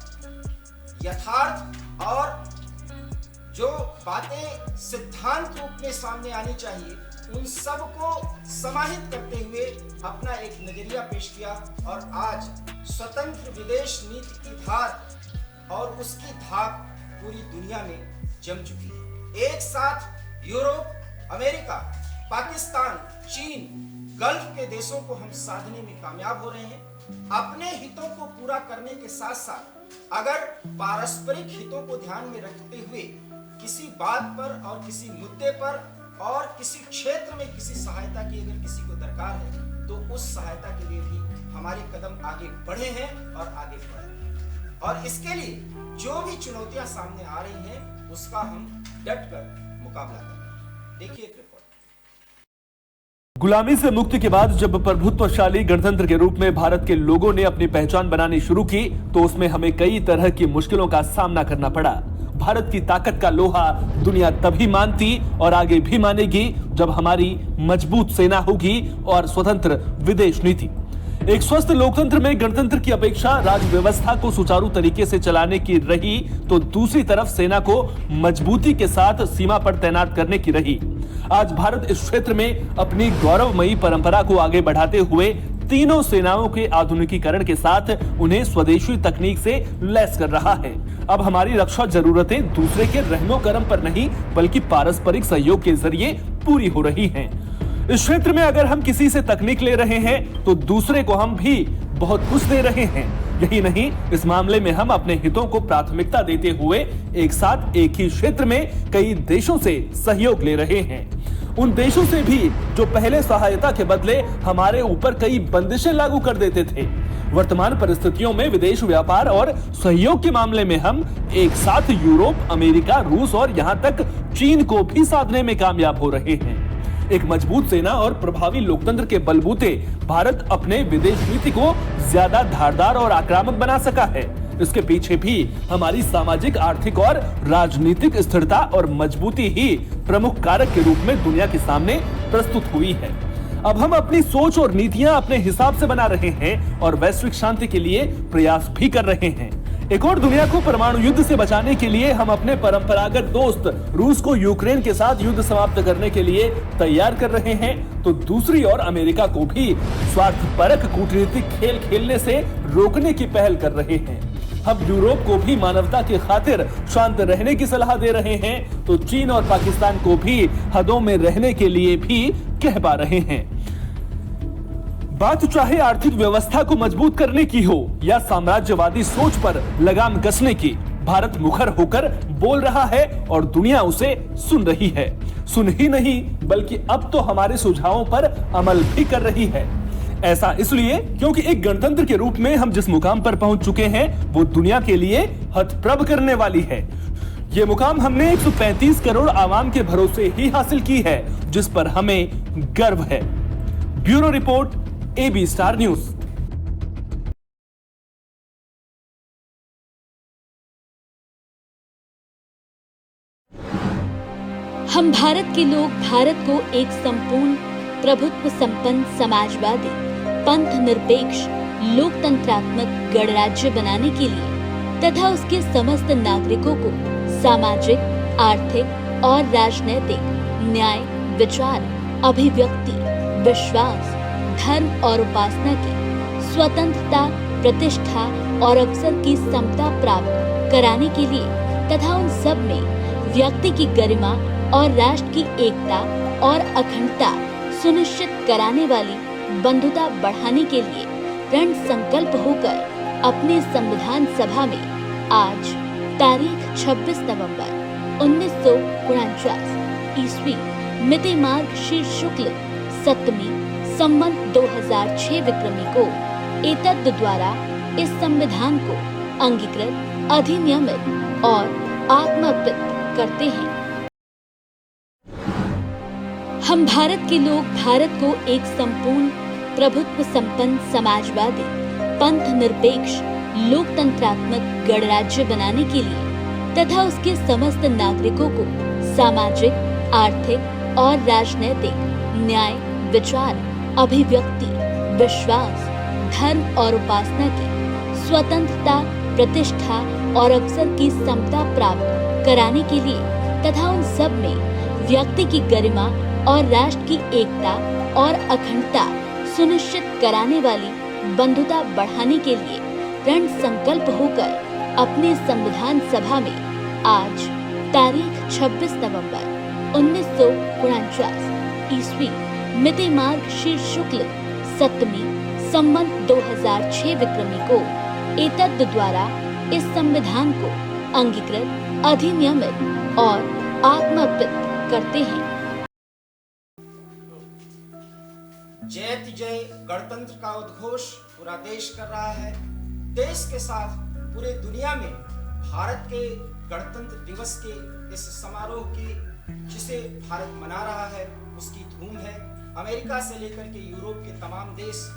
यथार्थ और जो बातें सिद्धांत रूप में सामने आनी चाहिए उन सब को समाहित करते हुए अपना एक नजरिया पेश किया और आज स्वतंत्र विदेश नीति की धार और उसकी धाक पूरी दुनिया में जम चुकी है। एक साथ यूरोप, अमेरिका, पाकिस्तान, चीन, गल्फ के देशों को हम साधने में कामयाब हो रहे हैं। अपने हितों को पूरा करने के साथ साथ अगर पारस्परिक हितों को ध्यान में रखते हुए किसी बात पर और किसी मुद्दे पर और किसी क्षेत्र में किसी सहायता की अगर किसी को दरकार है तो उस सहायता के लिए भी हमारे कदम आगे बढ़े हैं और आगे बढ़े हैं। और इसके लिए जो भी चुनौतियां सामने आ रही हैं उसका हम डट कर मुकाबला कर रहे हैं। देखिए एक रिपोर्ट। गुलामी से मुक्ति के बाद जब प्रभुत्वशाली गणतंत्र के रूप में भारत के लोगों ने अपनी पहचान बनानी शुरू की तो उसमें हमें कई तरह की मुश्किलों का सामना करना पड़ा। भारत की ताकत का लोहा दुनिया तभी मानती और आगे भी मानेगी जब हमारी मजबूत सेना होगी और स्वतंत्र विदेश नीति। एक स्वस्थ लोकतंत्र में गणतंत्र की अपेक्षा राज्य व्यवस्था को सुचारू तरीके से चलाने की रही तो दूसरी तरफ सेना को मजबूती के साथ सीमा पर तैनात करने की रही। आज भारत इस क्षेत्र में अपनी गौरवमयी परंपरा को आगे बढ़ाते हुए तीनों सेनाओं के आधुनिकीकरण के साथ उन्हें स्वदेशी तकनीक से लैस कर रहा है। अब हमारी रक्षा जरूरतें दूसरे के रहमो करम पर नहीं बल्कि पारस्परिक सहयोग के जरिए पूरी हो रही हैं। इस क्षेत्र में अगर हम किसी से तकनीक ले रहे हैं तो दूसरे को हम भी बहुत कुछ दे रहे हैं। यही नहीं, इस मामले में हम अपने हितों को प्राथमिकता देते हुए एक साथ एक ही क्षेत्र में कई देशों से सहयोग ले रहे हैं। उन देशों से भी जो पहले सहायता के बदले हमारे ऊपर कई बंदिशें लागू कर देते थे। वर्तमान परिस्थितियों में विदेश व्यापार और सहयोग के मामले में हम एक साथ यूरोप, अमेरिका, रूस और यहाँ तक चीन को भी साधने में कामयाब हो रहे हैं। एक मजबूत सेना और प्रभावी लोकतंत्र के बलबूते भारत अपने विदेश नीति को ज्यादा धारदार और आक्रामक बना सका है। इसके पीछे भी हमारी सामाजिक, आर्थिक और राजनीतिक स्थिरता और मजबूती ही प्रमुख कारक के रूप में दुनिया के सामने प्रस्तुत हुई है। अब हम अपनी सोच और नीतियां अपने हिसाब से बना रहे हैं और वैश्विक शांति के लिए प्रयास भी कर रहे हैं। एक और दुनिया को परमाणु युद्ध से बचाने के लिए हम अपने परंपरागत दोस्त रूस को यूक्रेन के साथ युद्ध समाप्त करने के लिए तैयार कर रहे हैं, तो दूसरी ओर अमेरिका को भी स्वार्थपरक कूटनीतिक खेल खेलने से रोकने की पहल कर रहे हैं। हम यूरोप को भी मानवता की खातिर शांत रहने की सलाह दे रहे हैं, तो चीन और पाकिस्तान को भी हदों में रहने के लिए भी कह पा रहे हैं। बात चाहे आर्थिक व्यवस्था को मजबूत करने की हो या साम्राज्यवादी सोच पर लगाम कसने की, भारत मुखर होकर बोल रहा है और दुनिया उसे सुन रही है। सुन ही नहीं बल्कि अब तो हमारे सुझावों पर अमल भी कर रही है। ऐसा इसलिए क्योंकि एक गणतंत्र के रूप में हम जिस मुकाम पर पहुंच चुके हैं वो दुनिया के लिए हतप्रभ करने वाली है। ये मुकाम हमने 135 करोड़ आवाम के भरोसे ही हासिल की है, जिस पर हमें गर्व है। Bureau report, AB star news. हम भारत के लोग भारत को एक संपूर्ण प्रभुत्व संपन्न समाजवादी, पंथ निरपेक्ष, लोकतंत्रात्मक गणराज्य बनाने के लिए तथा उसके समस्त नागरिकों को सामाजिक, आर्थिक और राजनैतिक न्याय, विचार, अभिव्यक्ति, विश्वास, धर्म और उपासना की स्वतंत्रता, प्रतिष्ठा और अवसर की समता प्राप्त कराने के लिए तथा उन सब में व्यक्ति की गरिमा और राष्ट्र की एकता और अखंडता सुनिश्चित कराने वाली बंधुता बढ़ाने के लिए दृढ़ संकल्प होकर अपने संविधान सभा में आज तारीख 26 नवंबर 1949 ईस्वी मिति मार्गशीर्ष शुक्ल सप्तमी संवत 2006 विक्रमी को एतद द्वारा इस संविधान को अंगीकृत, अधिनियमित और आत्मार्पित करते हैं। हम भारत के लोग भारत को एक संपूर्ण प्रभुत्व संपन्न समाजवादी, पंथ निरपेक्ष, लोकतंत्रात्मक गणराज्य बनाने के लिए तथा उसके समस्त नागरिकों को सामाजिक, आर्थिक और राजनैतिक न्याय, विचार, अभिव्यक्ति, विश्वास, धर्म और उपासना की स्वतंत्रता, प्रतिष्ठा और अवसर की समता प्राप्त कराने के लिए तथा उन सब में व्यक्ति की गरिमा और राष्ट्र की एकता और अखंडता सुनिश्चित कराने वाली बंधुता बढ़ाने के लिए दृढ़ संकल्प होकर अपने संविधान सभा में आज तारीख 26 नवंबर 1949 ईस्वी मिति मार्गशीर्ष शुक्ल सप्तमी संवत 2006 विक्रमी को एतद द्वारा इस संविधान को अंगीकृत, अधिनियमित और आत्मार्पित करते हैं। जय जय गणतंत्र का उद्घोष पूरा देश कर रहा है। देश के साथ पूरे दुनिया में भारत के गणतंत्र दिवस के इस समारोह की जिसे भारत मना रहा है उसकी धूम है। अमेरिका से लेकर के यूरोप के तमाम देश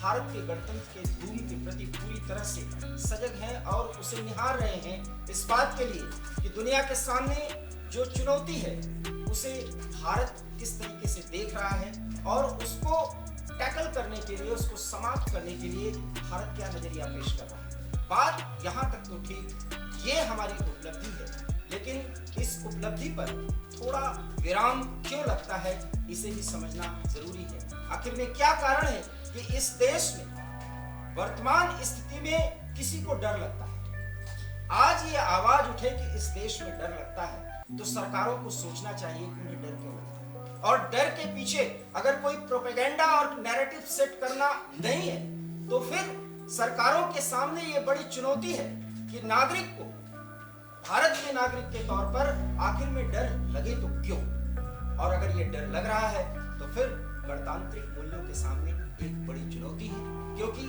भारत के गणतंत्र के धूम के प्रति पूरी तरह से सजग हैं और उसे निहार रहे हैं इस बात के लिए कि दुनिया के सामने जो चुनौती है उसे भारत किस तरीके से देख रहा है और उसको टैकल करने के लिए, उसको समाप्त करने के लिए भारत क्या नजरिया पेश कर रहा है। बात यहाँ तक तो ठीक, ये हमारी उपलब्धि है, लेकिन इस उपलब्धि पर थोड़ा विराम क्यों लगता है इसे भी समझना जरूरी है। आखिर में क्या कारण है कि इस देश में वर्तमान स्थिति में किसी को डर लगता है। आज ये आवाज उठे कि इस देश में डर लगता है तो सरकारों को सोचना चाहिए कि उन्हें डर क्यों लगता है और डर के पीछे अगर कोई प्रोपेगेंडा और नैरेटिव सेट करना नहीं है तो फिर सरकारों के सामने ये बड़ी चुनौती है कि नागरिक को भारत के नागरिक के तौर पर आखिर में डर लगे तो क्यों, और अगर ये डर लग रहा है तो फिर गणतांत्रिक मूल्यों के सामने एक बड़ी चुनौती है, क्योंकि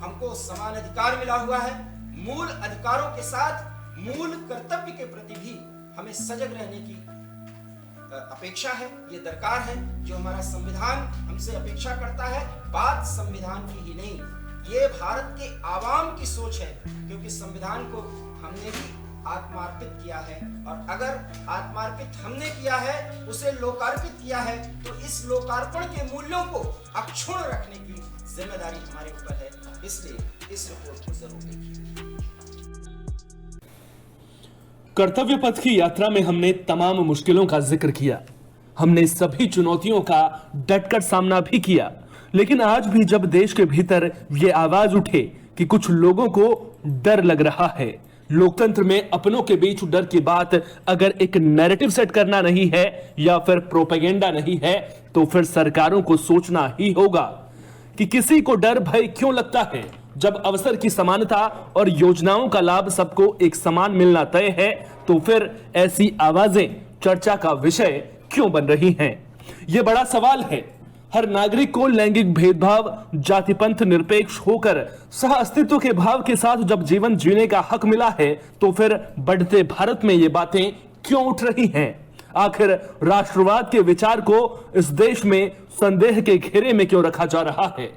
हमको समान अधिकार मिला हुआ है। मूल अधिकारों के साथ मूल कर्तव्य के प्रति भी हमें सजग रहने की अपेक्षा है, ये दरकार है जो हमारा संविधान हमसे अपेक्षा करता है। बात संविधान की ही नहीं, ये भारत के आवाम की सोच है, क्योंकि संविधान को हमने भी आत्मार्पित किया है, और अगर आत्मार्पित हमने किया है, उसे लोकार्पित किया है, तो इस लोकार्पण के मूल्यों को अक्षुण्ण रखने की जिम्मेदारी हमारे ऊपर है। इसलिए इस रिपोर्ट को जरूर देखिए। कर्तव्य पथ की यात्रा में हमने तमाम मुश्किलों का जिक्र किया, हमने सभी चुनौतियों का डटकर सामना भी किया, लेकिन आज भी जब देश के भीतर ये आवाज उठे कि कुछ लोगों को डर लग रहा है, लोकतंत्र में अपनों के बीच डर की बात अगर एक नैरेटिव सेट करना नहीं है या फिर प्रोपेगेंडा नहीं है, तो फिर सरकारों को सोचना ही होगा कि किसी को डर भय क्यों लगता है, जब अवसर की समानता और योजनाओं का लाभ सबको एक समान मिलना तय है, तो फिर ऐसी आवाजें चर्चा का विषय क्यों बन रही हैं? यह बड़ा सवाल है। हर नागरिक को लैंगिक भेदभाव, जाति पंथ निरपेक्ष होकर सह अस्तित्व के भाव के साथ जब जीवन जीने का हक मिला है, तो फिर बढ़ते भारत में ये बातें क्यों उठ रही हैं? आखिर राष्ट्रवाद के विचार को इस देश में संदेह के घेरे में क्यों रखा जा रहा है?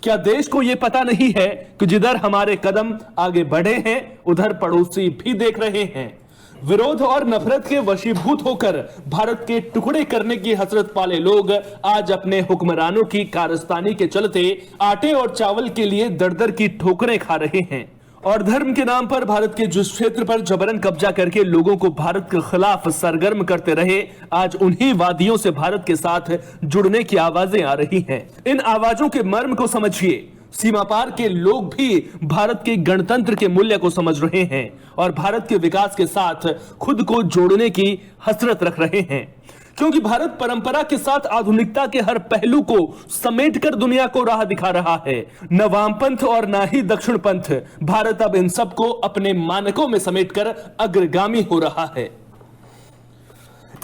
क्या देश को यह पता नहीं है कि जिधर हमारे कदम आगे बढ़े हैं, उधर पड़ोसी भी देख रहे हैं? विरोध और नफरत के वशीभूत होकर भारत के टुकड़े करने की हसरत पाले लोग आज अपने हुक्मरानों की कारस्तानी के चलते आटे और चावल के लिए दर-दर की ठोकरें खा रहे हैं, और धर्म के नाम पर भारत के जिस क्षेत्र पर जबरन कब्जा करके लोगों को भारत के खिलाफ सरगर्म करते रहे, आज उन्हीं वादियों से भारत के साथ जुड़ने की आवाजें आ रही हैं। इन आवाजों के मर्म को समझिए। सीमा पार के लोग भी भारत के गणतंत्र के मूल्य को समझ रहे हैं और भारत के विकास के साथ खुद को जोड़ने की हसरत रख रहे हैं, क्योंकि भारत परंपरा के साथ आधुनिकता के हर पहलू को समेटकर दुनिया को राह दिखा रहा है। न वामपंथ और न ही दक्षिण पंथ, भारत अब इन सबको अपने मानकों में समेटकर अग्रगामी हो रहा है।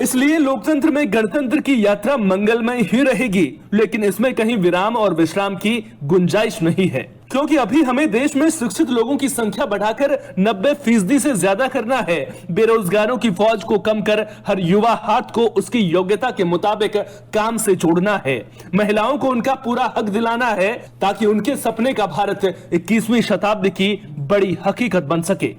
इसलिए लोकतंत्र में गणतंत्र की यात्रा मंगलमय ही रहेगी, लेकिन इसमें कहीं विराम और विश्राम की गुंजाइश नहीं है, क्योंकि अभी हमें देश में शिक्षित लोगों की संख्या बढ़ाकर 90% से ज्यादा करना है। बेरोजगारों की फौज को कम कर हर युवा हाथ को उसकी योग्यता के मुताबिक काम से जोड़ना है। महिलाओं को उनका पूरा हक दिलाना है, ताकि उनके सपने का भारत 21वीं शताब्दी की बड़ी हकीकत बन सके।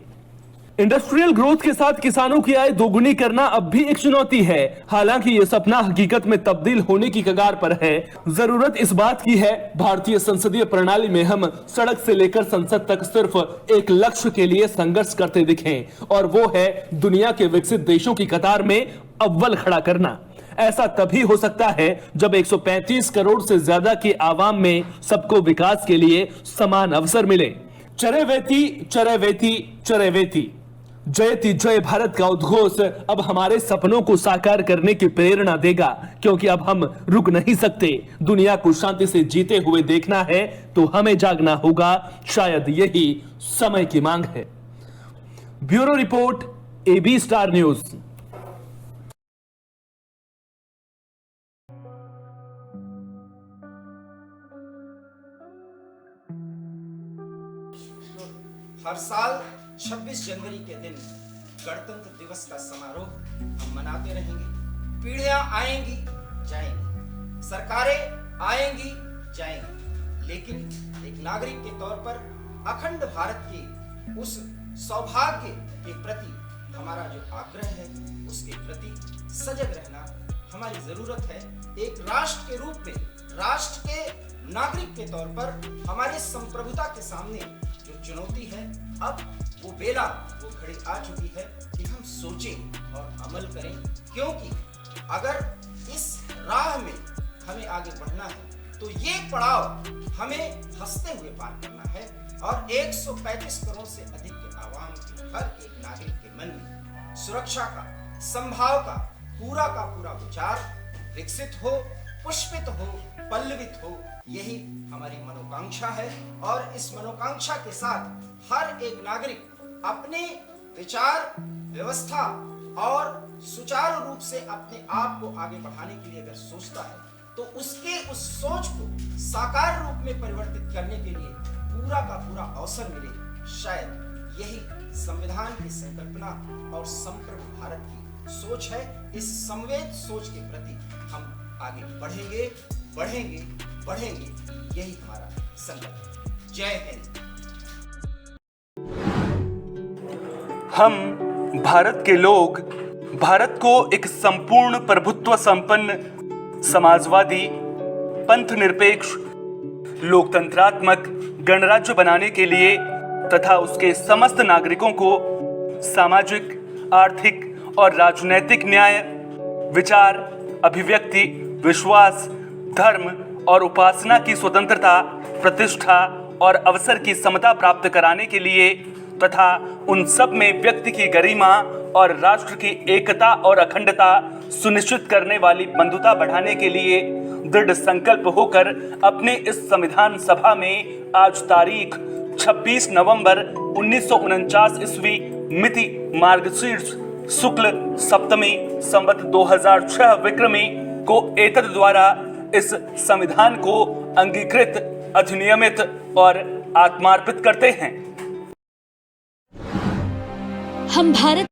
इंडस्ट्रियल ग्रोथ के साथ किसानों की आय दोगुनी करना अब भी एक चुनौती है। हालांकि ये सपना हकीकत में तब्दील होने की कगार पर है। जरूरत इस बात की है, भारतीय संसदीय प्रणाली में हम सड़क से लेकर संसद तक सिर्फ एक लक्ष्य के लिए संघर्ष करते दिखें, और वो है दुनिया के विकसित देशों की कतार में अव्वल खड़ा करना। ऐसा तभी हो सकता है जब 135 करोड़ से ज्यादा की आवाम में सबको विकास के लिए समान अवसर मिले। चरैवेति चरैवेति चरैवेति, जयति जय भारत का उद्घोष अब हमारे सपनों को साकार करने की प्रेरणा देगा, क्योंकि अब हम रुक नहीं सकते। दुनिया को शांति से जीते हुए देखना है तो हमें जागना होगा, शायद यही समय की मांग है। Bureau report, AB star news. हर साल 26 जनवरी के दिन गणतंत्र दिवस का समारोह हम मनाते रहेंगे। पीढ़ियां आएंगी जाएंगी, सरकारें आएंगी जाएंगी, लेकिन एक नागरिक के तौर पर अखंड भारत के उस सौभाग्य के प्रति हमारा जो आग्रह है, उसके प्रति सजग रहना हमारी जरूरत है। एक राष्ट्र के रूप में, राष्ट्र के नागरिक के तौर पर हमारी संप्रभुता के सामने जो चुनौती है, अब वो बेला, वो घड़ी आ चुकी है कि हम सोचें और अमल करें, क्योंकि अगर इस राह में हमें आगे बढ़ना है तो ये पड़ाव हमें हंसते हुए पार करना है, और 135 करोड़ से अधिक के आवाम के हर एक नागरिक के मन में सुरक्षा का, संभाव का पूरा विचार विकसित हो, पुष्पित हो, पल्लवित हो, यही हमारी मनोकांक्षा है। और इस मनोकांक्षा के साथ हर एक नागरिक अपने विचार, व्यवस्था और सुचारू रूप से अपने आप को आगे बढ़ाने के लिए अगर सोचता है तो उसके उस सोच को साकार रूप में परिवर्तित करने के लिए पूरा का पूरा अवसर मिले। शायद यही संविधान की संकल्पना और संप्रभु भारत की सोच है। इस संवेद सोच के प्रति हम आगे बढ़ेंगे, बढ़ेंगे, बढ़ेंगे, यही हमारा संकल्प है। जय हिंद। हम भारत के लोग भारत को एक संपूर्ण प्रभुत्व संपन्न समाजवादी, पंथ निरपेक्ष, लोकतंत्रात्मक गणराज्य बनाने के लिए तथा उसके समस्त नागरिकों को सामाजिक, आर्थिक और राजनैतिक न्याय, विचार, अभिव्यक्ति, विश्वास, धर्म और उपासना की स्वतंत्रता, प्रतिष्ठा और अवसर की समता प्राप्त कराने के लिए तथा उन सब में व्यक्ति की गरिमा और राष्ट्र की एकता और अखंडता सुनिश्चित करने वाली बंधुता बढ़ाने के लिए दृढ़ संकल्प होकर अपने इस संविधान सभा में आज तारीख 26 नवंबर 1949 ईस्वी मिति मार्गशीर्ष शुक्ल सप्तमी संवत 2006 विक्रमी को एतद द्वारा इस संविधान को अंगीकृत, अधिनियमित और आत्मार्पित करते हैं। हम भारत